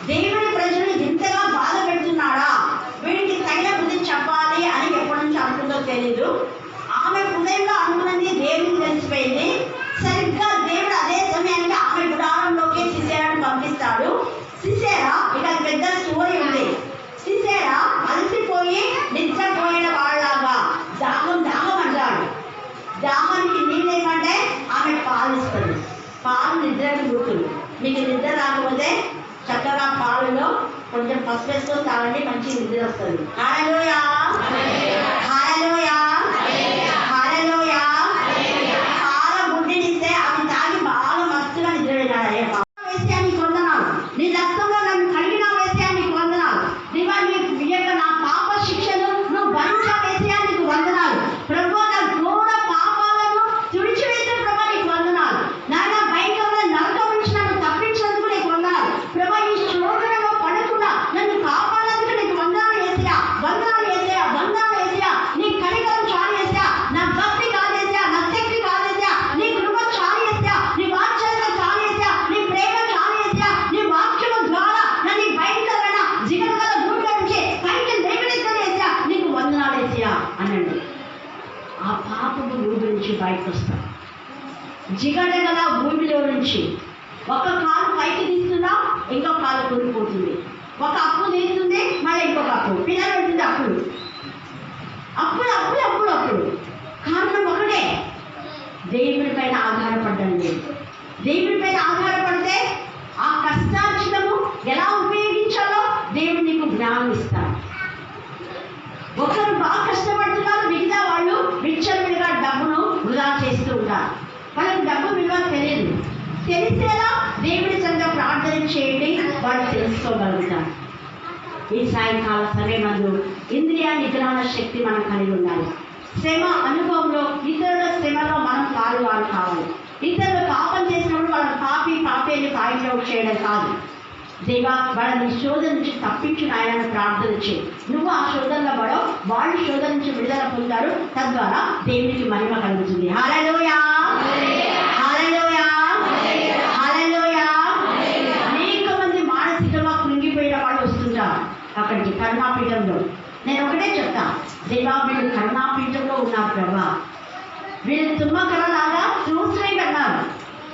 దేవుడి ప్రజలు ఇంతగా బాధ పెడుతున్నాడా, వీడికి తగిన బుద్ధి చెప్పాలి అని ఎప్పటి నుంచి అనుకుందో తెలీదు. ఆమె హృదయంలో అనుకున్నది దేవుడికి తెలిసిపోయింది. సరిగ్గా దేవుడు అదే సమయానికి ఆమె గుడారంలోకి సిసెరాను పంపిస్తాడు. సిసెరా, ఇక పెద్ద స్టోరీ ఉంది. సిసెరా అలసిపోయి నిద్రపోయిన వాళ్ళలాగా దాహం అంటాడు. దాహానికి నీళ్ళు ఏమంటే ఆమె పాలిస్తుంది. పాలు నిద్రకి గుర్తుంది. మీకు నిద్ర రాకపోతే చక్కగా పాలలో కొంచెం పసుపు వేసుకొని తాగండి, మంచి నిద్ర వస్తుంది. హల్లెలూయా, హల్లెలూయా, హల్లెలూయా. పాల గుడ్డినిస్తే అవి తాగి బాగా మస్తుగా నిద్ర వెళ్ళాడు. వేసానికి వందనాలు, నీ రక్తంలో నన్ను కడిగిన వేసానికి వందనాలు. నీ యొక్క నా పాప శిక్షను నువ్వు భరించా వేసానికి వందనాలు. ప్రభు నా ఘోర పాపాలను తుడిచివేసిన ప్రభా నీకు వందనాలు. నాయన భయంకరమైన నరకం నుంచి నన్ను తప్పించినందుకు నీకు వందనాలు. ప్రభా ఈ శోధనలో పడకుండా నన్ను కాపాడేందుకు నీకు వందనాలు యేసయ్యా, వందనాలు యేసయ్యా, వందనాలు యేసయ్యా. నీ కనికరం చాలు యేసయ్యా, నా భక్తి కాదు యేసయ్యా, నా శక్తి కాదు యేసయ్యా, నీ కృప చాలు యేసయ్యా, నీ వాత్సల్యం చాలు యేసయ్యా, నీ ప్రేమ చాలు యేసయ్యా. నీ వాక్యం ద్వారా నన్ను భయంకరమైన జిగటగల భూమిలో నుంచి పైకి లేవనెత్తాను యేసయ్యా, నీకు వందనాలు యేసయ్యా అనండి. ఆ పాపపు భూమి నుంచి బయటకు వస్తాం. జిగటగల భూమిలో నుంచి ఒక కాలు పైకి తీస్తున్నా, ఇంకో కాలు కూలిపోతుంది. ఒక అప్పు తీస్తుంది, మళ్ళీ ఇంకొక అప్పు, పిల్లలు ఉంటుంది అప్పులు, అప్పులు అప్పులు అప్పులు అప్పులు. కారణం ఒకటే, దేవుడి పైన ఆధారపడ్డండి. దేవుడి పైన ఆధారపడితే ఆ కష్టార్జితము ఎలా ఉపయోగించాలో దేవుడు నీకు జ్ఞానం ఇస్తాడు. ఒకరు బాగా కష్టపడుతున్నారు, మిగతా వాళ్ళు విచ్చలవిడిగా డబ్బును వృధా చేస్తూ ఉంటారు. వాళ్ళకి డబ్బు విలువ తెలియదు. తెలిసేలా దేవుడి సంగ ప్రార్థన చేయండి, వాళ్ళు తెలుసుకోగలుగుతారు. ఈ సాయంకాల సమయమందు ఇంద్రియ నిగ్రహణ శక్తి మనం కలిగి ఉండాలి. శ్రమ అనుభవంలో ఇతరుల శ్రమలో మనం పాలువారు కావాలి. ఇతరులు పాపం చేసినప్పుడు వాళ్ళని పాపేని పాయింట్ చేయడం కాదు. దేవా, వాళ్ళని శోధన నుంచి తప్పించిన ఆయనను ప్రార్థన చేయి. నువ్వు ఆ శోధనలో పడవు, వాళ్ళు శోధన నుంచి విడుదల పొందారు. తద్వారా దేవునికి మహిమ కలుగుతుంది. హల్లెలూయా, హల్లెలూయా, హల్లెలూయా. అనేక మంది మానసికంగా కృంగిపోయిన వాళ్ళు వస్తుంటారు అక్కడికి కరుణాపీఠంలో. నేను ఒకటే చెప్తా, దేవా వీళ్ళు కరుణాపీఠంలో ఉన్నారు ప్రభా, వీళ్ళు తుమ్మకర్రలాగా చూస్తే అన్నారు,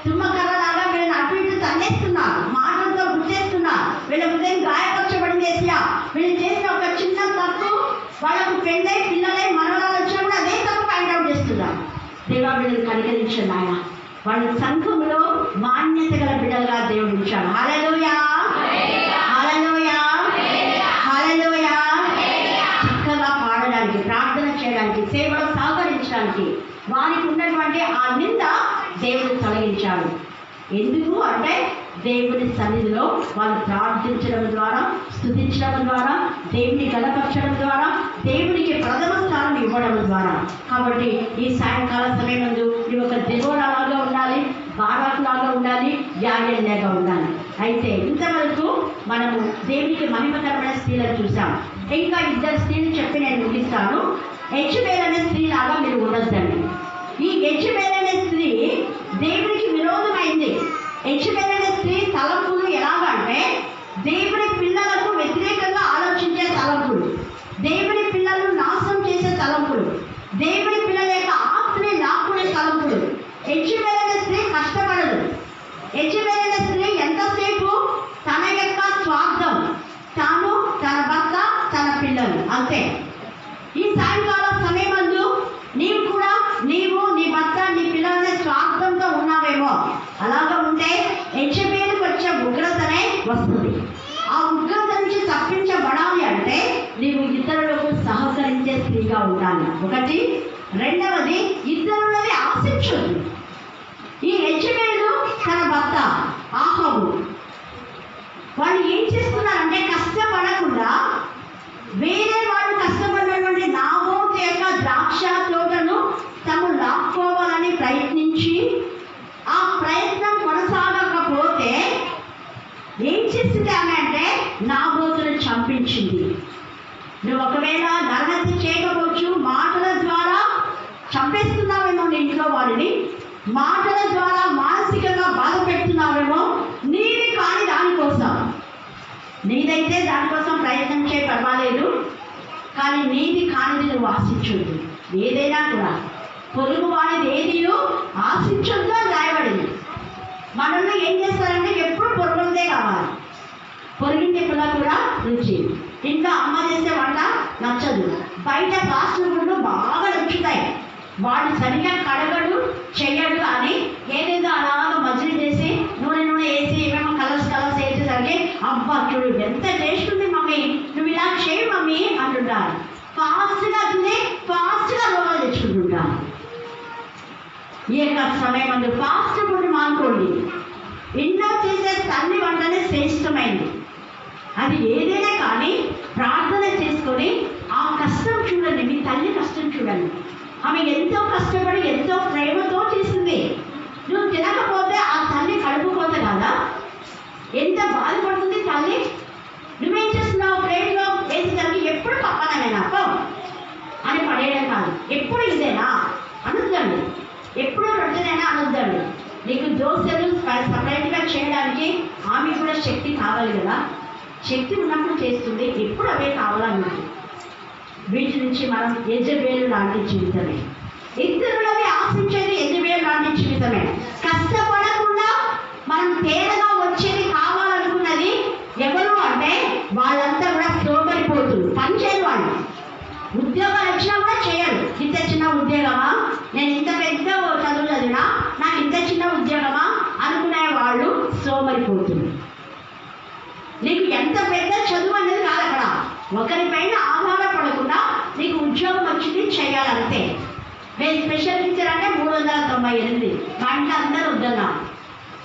తుమ్మకర్రలాగా వీళ్ళని అటు ఇటు తన్నేస్తున్నారు, మాటలతో గుర్తేస్తున్నారు, వీళ్ళ హృదయం గాయపరచబడింది యేసయ్యా. వీళ్ళు చేసిన ఒక చిన్న తప్పు వాళ్ళకు పెళ్ళై పిల్లలై మనవరాలు వచ్చినా కూడా అదే తప్పు ఫైండ్ అవుట్ చేస్తున్నారు. దేవా వీళ్ళని కనికరించండి ఆయన. వాళ్ళ సంఘంలో మాన్యత గల బిడ్డలుగా దేవుడు ఉంచాడు. హల్లెలూయా, హల్లెలూయా. నింద దేవుడు తొలగించాడు. ఎందుకు అంటే దేవుని సన్నిధిలో వాళ్ళు ప్రార్థించడం ద్వారా, స్తుతించడం ద్వారా, దేవుని గణపరచడం ద్వారా, దేవునికి ప్రథమ స్థానం ఇవ్వడం ద్వారా. కాబట్టి ఈ సాయంకాల సమయం నందు నువ్వు ఒక దెబోరాలాగా ఉండాలి, బారాకు లాగా ఉండాలి, యాగేల్లాగా ఉండాలి. అయితే ఇంతవరకు మనము దేవునికి మహిమకరమైన స్త్రీలను చూసాం. ఇంకా ఇద్దరు స్త్రీలు చెప్పి నేను ముగిస్తాను. యెజబెల్ అనే స్త్రీ లాగా మీరు ఉండొద్దండి. ఈ యెజబెల్ అనే స్త్రీ దేవునికి విరోధమైంది. యెజబెల్ అనే స్త్రీ తలంపులు ఎలాగంటే దేవుని పిల్లలకు వ్యతిరేకంగా ఆలోచించే తలంపులు, దేవుని పిల్లలను నాశనం చేసే తలంపులు, దేవుని పిల్లల యొక్క ఆస్తిని లాక్కునే తలంపులు. యెజబెల్ అనే స్త్రీ కష్టపడదు. యెజబెల్ అనే స్త్రీ ఎంతసేపు తన యొక్క స్వార్థం, తాను, తన భర్త, తన పిల్లలు, అంతే. ఈ సాయంకాల సమయమందు నీవు కూడా, నీవు, నీ భర్త, నీ పిల్లలనే స్వార్థంతో ఉన్నావేమో. అలాగా ఉంటే యెజబెలుకు వచ్చే ఉగ్రతనే వస్తుంది. ఆ ఉగ్రత నుంచి తప్పించబడాలి అంటే నీవు ఇతరులకు సహకరించే స్త్రీగా ఉండాలి. ఒకటి. రెండవది, ఇతరులని ఆశించదు. ఈ యెజబెలు తన భర్త ఆహాబు వాళ్ళు ఏం చేస్తున్నారంటే కష్టపడకుండా వేరే వాళ్ళు కష్టపడినటువంటి నాబోతు యొక్క ద్రాక్ష తోటను తాము లాక్కోవాలని ప్రయత్నించి ఆ ప్రయత్నం కొనసాగకపోతే ఏం చేసింది ఆమె అంటే నాబోతును చంపించింది. నువ్వు ఒకవేళ నరహత్య చేయకపోవచ్చు, మాటల ద్వారా చంపేస్తున్నావేమో నీ ఇంట్లో వారిని, మాటల ద్వారా మానసికంగా బాధ పెడుతున్నావేమో. నీది కాని దానికోసం, నీదైతే దానికోసం ప్రయత్నం చేయ పర్వాలేదు, కానీ నీది కానిది నువ్వు ఆశించొద్దు. ఏదైనా కూడా పొరుగు వాడిది ఏది ఆశించొద్దు అని రాయబడింది. మనల్ని ఏం చేస్తారంటే ఎప్పుడు పొరుగుందే కావాలి. పొరుగింటి పిల్ల కూడా రుచి, ఇంట్లో అమ్మ చేసే వంట నచ్చదు, బయట కాస్ట్ల గుడ్లు బాగా నచ్చుతాయి, వాడు సరిగా కడగడు చెయ్యడు అని ఏదేదో అలాగ మజ్జిగ చేసి నూనె వేసి ఏమేమో కలర్స్ వేసేసరికి అబ్బా చూడు ఎంత టేస్ట్ ఉంది మమ్మీ, నువ్వు ఇలా చేయి మమ్మీ అంటుంటారు. ఫాస్ట్గా తిని ఫాస్ట్గా రోగాలు తెచ్చుకుంటుంటారు. ఈ యొక్క సమయం అందు ఫాస్ట్ ఫుడ్ మానుకోండి. ఎన్నో చేసే తల్లి వంటనే శ్రేష్టమైంది. అది ఏదైనా కానీ ప్రార్థన చేసుకొని ఆ కష్టం చూడండి, మీ తల్లి కష్టం చూడండి. ఆమె ఎంతో కష్టపడి ఎంతో ప్రేమతో చేసింది. నువ్వు తినకపోతే ఆ తల్లి కడుపుకోత కదా, ఎంత బాధపడుతుంది తల్లి. నువ్వేం చేస్తున్నావు, ప్లేట్లో వేసేసరికి ఎప్పుడు పక్కనైనా అని పడేయడం కాదు, ఎప్పుడు ఇదేనా అనొద్దండి, ఎప్పుడు రొట్టెనైనా అనొద్దండి. నీకు దోశలు సపరేట్గా చేయడానికి ఆమె కూడా శక్తి కావాలి కదా, శక్తి ఉన్నప్పుడు చేస్తుంది, ఎప్పుడు అవే కావాలన్నది. వీటి నుంచి మనం యెజబెలు లాంటి జీవితమే, ఇతరులని ఆశించేది యెజబెలు లాంటి జీవితమే. కష్టపడకుండా మనం తేరగా వచ్చేది కావాలనుకున్నది ఎవరు అంటే వాళ్ళంతా కూడా సోమరిపోతులు, పనిచేయరు వాళ్ళు. ఉద్యోగాలు వచ్చినా కూడా చేయరు. ఇంత చిన్న ఉద్యోగమా, నేను ఇంత పెద్ద చదువు చదివినా నాకు ఇంత చిన్న ఉద్యోగమా అనుకునే వాళ్ళు సోమరిపోతులు. నీకు ఎంత పెద్ద చదువు అనేది కాదు అక్కడ, ఒకరిపైన ఆధారపడకుండా నీకు ఉద్యోగం వచ్చింది చేయాలంతే. నేను స్పెషల్ టీచర్ అంటే 398, మా ఇంట్లో అందరూ వద్దన్నా,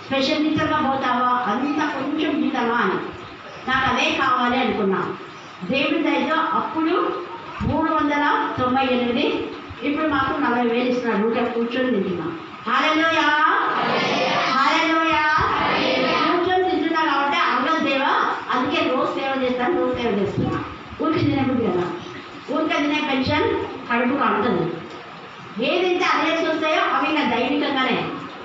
స్పెషల్ టీచర్గా పోతావా అంత కొంచెం జీతమా అని. నాకు అదే కావాలి అనుకున్నా. దేవుడి దయతో అప్పుడు 398, ఇప్పుడు మాకు 40,000 ఇస్తున్నాడు. ఊరికే కూర్చొని తింటున్నా. హల్లెలూయా హల్లెలూయా. కూర్చొని తింటున్నా కాబట్టి అవ్వదు దేవా, అందుకే రోజు సేవ చేస్తాను, రోజు సేవ చేస్తున్నా. ఊరికి తినేప్పుడు కదా, ఊరికే తినే పెన్షన్ కడుపుకు అంటుంది. ఏదైతే అరేస్ వస్తాయో అవి ఇంకా దైనికంగానే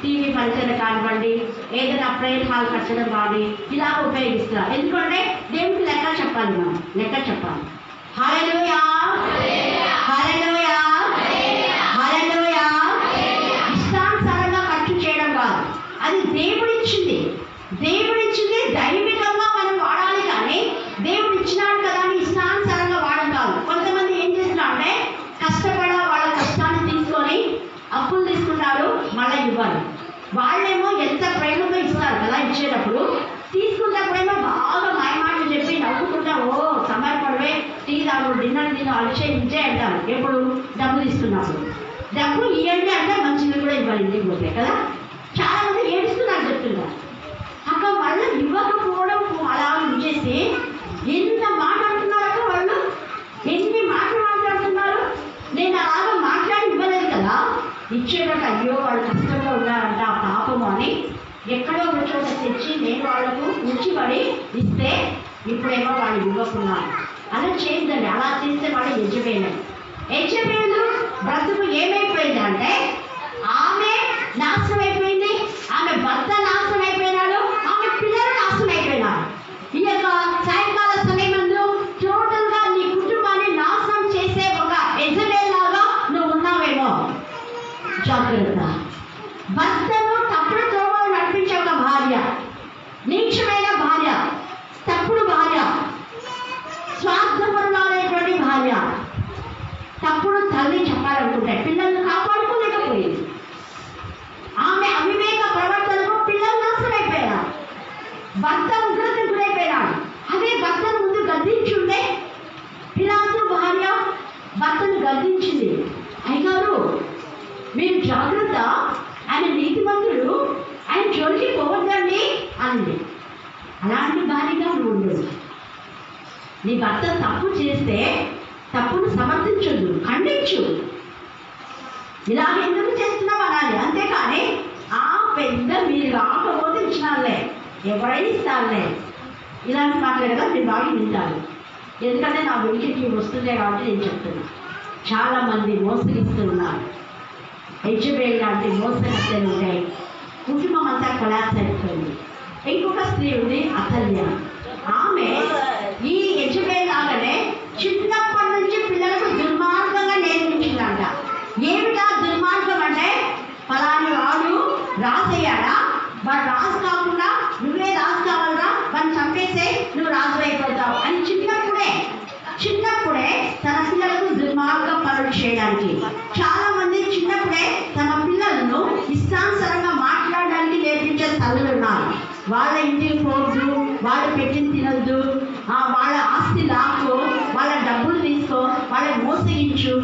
టీవీ పరిచయం కానివ్వండి, ఏదైనా ప్రేయర్ హాల్ కట్టడం కానీ ఇలా ఉపయోగిస్తున్నా. ఎందుకంటే దేవుడికి లెక్క చెప్పాలి, మనం లెక్క చెప్పాలి. హల్లెలూయా హల్లెలూయా హల్లెలూయా. ఇష్టానుసారంగా ఖర్చు చేయడం కాదు, అది దేవుడిచ్చింది. దేవుడిచ్చింది దైవికంగా మనం వాడాలి, కానీ దేవుడు ఇచ్చినాడు కదా అని ఇష్టానుసారంగా వాడడం కాదు. కొంతమంది ఏం చేస్తున్నారు అంటే కష్టపడ వాళ్ళ కష్టాన్ని తీసుకొని అప్పులు తీసుకుంటారు, మళ్ళీ ఇవ్వరు. వాళ్ళేమో ఎంత ప్రేమతో ఇస్తారు కదా, ఇచ్చేటప్పుడు తీసుకున్నప్పుడేమో బాగా మాయమాటలు చెప్పి నవ్వుకుంటా ఓ సమయపడవే టీ తాగు డిన్నర్ తిను అలిచే ఇచ్చే అంటారు. ఎప్పుడు డబ్బు తీసుకున్నప్పుడు డబ్బు ఇవ్వండి అంటే మంచిది కూడా ఇవ్వలేదు. ఇంటికి పోతే కదా, చాలా మంది ఏడుస్తున్నారు చెప్తున్నారు. అక్కడ వాళ్ళు ఇవ్వకపోవడం అలా ఉంచేసి ఎంత మాట్లాడుతున్నారు వాళ్ళు, ఎన్ని మాటలు మాట్లాడుతున్నారు. నేను అలాగా మాట్లాడి ఇవ్వలేదు కదా, ఇచ్చేటట్టు అయ్యో వాళ్ళు కష్టంగా ఉన్నారంట ఆ పాపము అని ఎక్కడో ఒక చోట తెచ్చి నేను వాళ్ళకు ఉంచిపడి ఇస్తే ఇప్పుడేమో వాళ్ళు ఇవ్వకున్నారు. అలా చేయదండి. అలా చేస్తే వాళ్ళు యెజబెలు బ్రతుకు ఏమైపోయింది అంటే ఆమె నాశనం అయిపోయింది, ఆమె భర్త నాశనం అయిపోయినాడు, ఆమె పిల్లలు నాశనం అయిపోయినారు. ఈ యొక్క సాయంకాల సమయంలో టోటల్గా నీ కుటుంబాన్ని నాశనం చేసే ఒక యెజబెల్ లాగా నువ్వు ఉన్నావేమో, జాగ్రత్త. భర్తను తప్పుడు త్రోవలో నడిపించే ఒక భార్య, నీచమైన భార్య, తప్పుడు భార్య, స్వార్థపరులైనటువంటి భార్య, తప్పుడు తల్లి చెప్పాలనుకుంటే పిల్లల్ని కాపాడుకోలేకపోయింది. ఆమె అవివేక ప్రవర్తనకు పిల్లలు నాశనమైపోయారు. భర్త ఉగ్రతకు గురైపోయినాడు. అదే భర్తను ముందు గద్దించుంటే, పిలాతు భార్య భర్తను గద్దించింది, అయ్యగారు మీరు జాగ్రత్త, ఆయన నీతిమంతుడు, ఆయన జోలికి పోవద్దండి అంది. అలాంటి భార్యగా నువ్వు ఉండదు. నీ భర్త తప్పు చేస్తే తప్పును సమర్థించొద్దు, ఖండించు. ఇలాగ ఎందుకు చేస్తున్నావు అనాలి, అంతేకాని ఆ పెద్ద మీరు రాకపోతే ఇచ్చినారులే, ఎవరైనా ఇస్తారులే, ఇలాంటి మాటలే కదా మీరు బాగా వింటారు. ఎందుకంటే నా వెలికి వస్తుందే కాబట్టి నేను చెప్తున్నా. చాలామంది మోసగిస్తున్నారు. యెజబెల్ లాంటి మోసగత్తెలు ఉన్నాయి. కుటుంబం అంతా కొలాప్స్ అయిపోయింది. ఇంకొక స్త్రీ ఉంది అతల్య. ఆమె ఈ యెజబెల్ లాగానే చిన్నప్పటి నుంచి పిల్లలకు దుర్మార్గంగా నేర్పించిందంట. ఏమిటా దుర్మార్గం అంటే, ఫలాని వాడు రాజయ్యాడా, వాడు రాజు కాకుండా నువ్వే రాజు కావాలరా, వాడిని చంపేసే నువ్వు రాజు అయిపోతావు అని చిన్నప్పుడే తన పిల్లలకు దుర్మార్గ పనులు చేయడానికి. చాలా మంది చిన్నప్పుడే తమ పిల్లలను ఇష్టానుసారంగా మాట్లాడడానికి నేర్పించే తల్లులు ఉన్నారు. వాళ్ళ ఇంటికి పోవద్దు, వాళ్ళు పెట్టింది తినొద్దు, వాళ్ళ ఆస్తి లాక్కో, వాళ్ళ డబ్బులు తీసుకో, వాళ్ళని మోసగించు,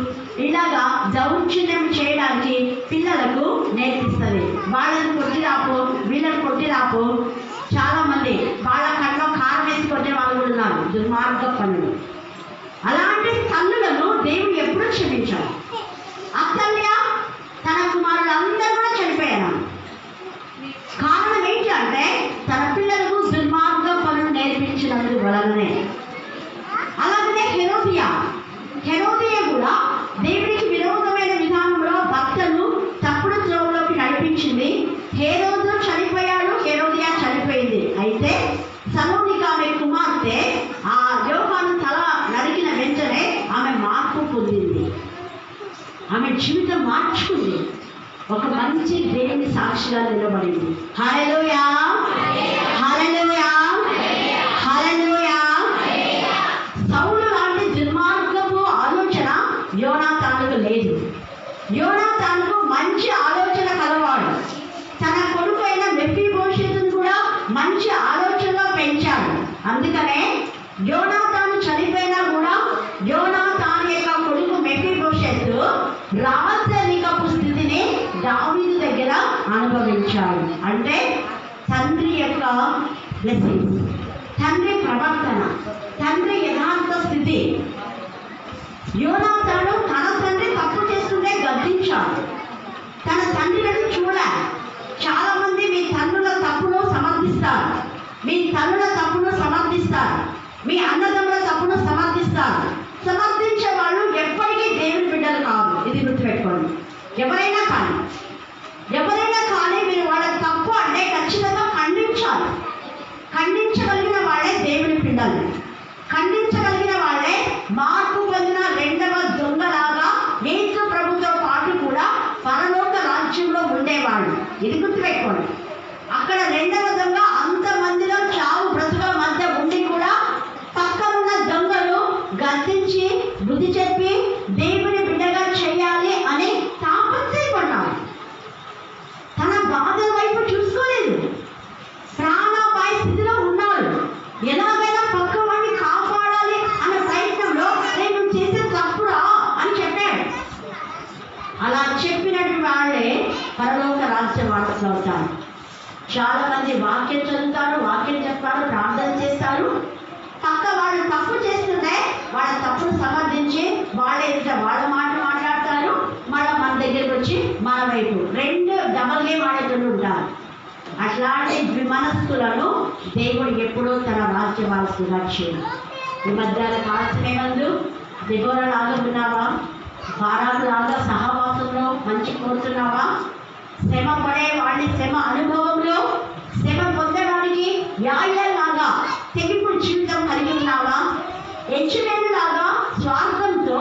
ఇలాగా దౌర్జన్యం చేయడానికి పిల్లలకు నేర్పిస్తుంది. వాళ్ళని కొట్టి రాపో, వీళ్ళని కొట్టి రాపో. చాలా మంది వాళ్ళ కన్నా కారం వేసి కొట్టే వాళ్ళు కూడా ఉన్నారు. దుర్మార్గ పనులు. అలాంటి తల్లులను దేవుడు ఎప్పుడూ క్షమించాడు. అతల్య తన కుమారులందరూ కూడా చనిపోయారు. కారణం ఏంటి అంటే తన పిల్లలకు దుర్మార్గ పనులు నేర్పించినందుకు వలననే. అలాగనే హెరోదియ కూడా దేవుడికి విరోధమైన విధానంలో భక్తులు తప్పుడు త్రోవలోకి నడిపించింది. హేరోదు చనిపోయాడు, హెరోదియా చనిపోయింది. అయితే సలోమిక ఆమె కుమార్తె ఆ యోహాను తల నరికిన వెంటనే ఆమె మార్పు పొందింది. ఆమె జీవితం మార్చుకుంది. ఒక మంచి దేవుని సాక్షిగా నిలబడింది. హల్లెలూయా, హల్లెలూయా, హల్లెలూయా. సౌలు లాంటి దుర్మార్గపు ఆలోచన యోనాతానుకు లేదు. యోనాతానుకు మంచి ఆలోచన కలవాడు. తన కొడుకు అయిన మెఫీబోషెతును కూడా మంచి ఆలోచనలో పెంచాడు. అందుకనే యోనాతాను చనిపోయినా కూడా యోనాతాను యొక్క కొడుకు మెఫీబోషెతు రాజరికపు స్థితిని దావీదు దగ్గర అనుభవించాడు. అంటే తండ్రి యొక్క బ్లెస్సింగ్స్, తండ్రి ప్రవర్తన, తండ్రి యథార్థ స్థితి. యోనాతాను తన తండ్రి తప్పు చేస్తుంటే గద్దించాడు. తన తండ్రిని చూడాలి. చాలా మంది మీ తండ్రుల తప్పును సమర్థిస్తారు, మీ తల్లుల తప్పును సమర్థిస్తారు, మీ అన్నదమ్ముల తప్పును సమర్థిస్తారు. సమర్థించే వాళ్ళు ఎప్పటికీ దేవుని బిడ్డలు కాదు. ఇది గుర్తుపెట్టుకోండి. ఎవరైనా కానీ మీరు వాళ్ళ తప్పు అంటే ఖచ్చితంగా ఖండించాలి. ఖండించగలిగిన వాళ్ళే దేవుని బిడ్డలు. ఖండించగలిగిన వాళ్ళే మార్పు పొందిన రెండవ దొంగలాగా యేసు ప్రభుతో పాటు కూడా పరలోక రాజ్యంలో ఉండేవాళ్ళు. ఇది గుర్తుపెట్టుకోండి. అక్కడ రెండవ దొంగ అంతమందిలో చావు బ్రతుకుల మధ్య ఉండి కూడా పక్కనున్న దొంగలు గద్దించి చాలా మంది వాక్యం చదువుతారు, వాక్యం చెప్తారు, ప్రార్థన చేస్తారు. పక్క వాళ్ళు తప్పు చేస్తుంటే వాళ్ళ తప్పును సమర్థించి వాళ్ళ ఎదుట వాళ్ళ మాట మాట్లాడతారు. మళ్ళీ మన దగ్గరికి వచ్చి మన వైపు రెండు డబల్ గేమ్ ఆడేటోళ్ళు ఉంటారు. అట్లాంటి ద్విమనస్కులను దేవుడు ఎప్పుడూ తన రాజ్యవాసుగా చేయడు. ఈ మధ్యాహ్న కాలసమయమందు దెబోరా లాగా ఉన్నావా? బారాకు లాగా సహవాసంలో మంచి కోరుతున్నావా? శ్రమ పడే వాడిని శ్రమ అనుభవంలో శ్రమ పొందడానికి లాగా తెగింపు జీవితం కలిగి ఉన్నావా? లాగా స్వార్థంతో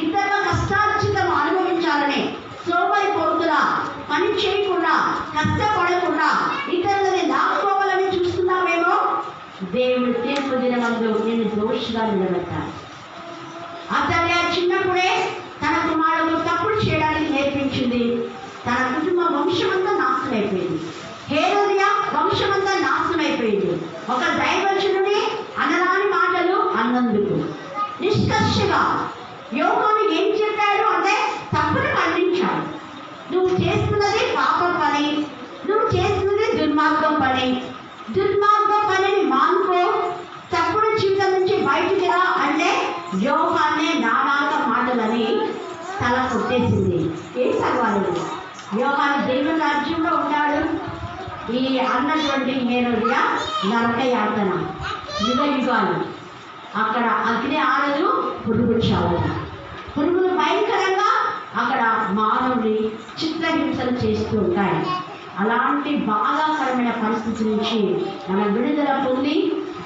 ఇతరుల కష్టార్జితం అనుభవించాలని సోమరి పొరుతులా పని చేయకుండా కష్టపడకుండా ఇతరులని దాక్కోవాలని చూస్తున్నావేమో. దేవుడు తీర్పు దినమందు నేను దోషిగా నిలబెట్టాను. అతల్య చిన్నప్పుడే తన కుమారుడు తప్పులు చేయడానికి నేర్పించింది. తన కుటుంబ వంశమంతా నాశనం అయిపోయింది. హేరోదియా వంశమంతా నాశనం అయిపోయింది. ఒక దైవజనుని అనరాని మాటలు అన్నందుకు. నిష్కర్షగా యోహాను ఏం చెప్పాడు అంటే తప్పును ఖండించాడు. నువ్వు చేస్తున్నది పాపం పని, నువ్వు చేస్తున్నది దుర్మార్గం పని. దుర్మార్గం పనిని మానుకో, తప్పుడు జీవితం నుంచి బయటికి రా అంటే యోహానే నానాక మాటలని తల కొట్టేసింది. ఏం పర్వాలేదు, యోహాను దేవుని రాజ్యంలో ఉన్నాడు. ఈ అన్నటువంటి హేరోదియా నరక యాతన యుగ యుగాలు. అక్కడ అగ్ని ఆడదు, పురుగులు చావదు. పురుగులు భయంకరంగా అక్కడ మానవుని చిత్రహింసలు చేస్తూ ఉంటాయి. అలాంటి బాధాకరమైన పరిస్థితి నుంచి మనం విడుదల పొంది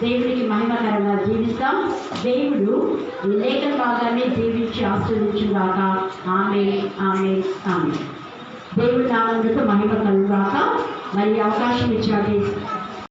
దేవుడికి మహిమకరంగా జీవిస్తాం. దేవుడు ఈ లేఖన భాగాన్ని దీవించి ఆశీర్వదించుగాక. ఆమేన్, ఆమేన్, ఆమేన్. దేవుడి నామమునకు మహిమ కలుగుగాక. మరి అవకాశం ఇచ్చినట్టు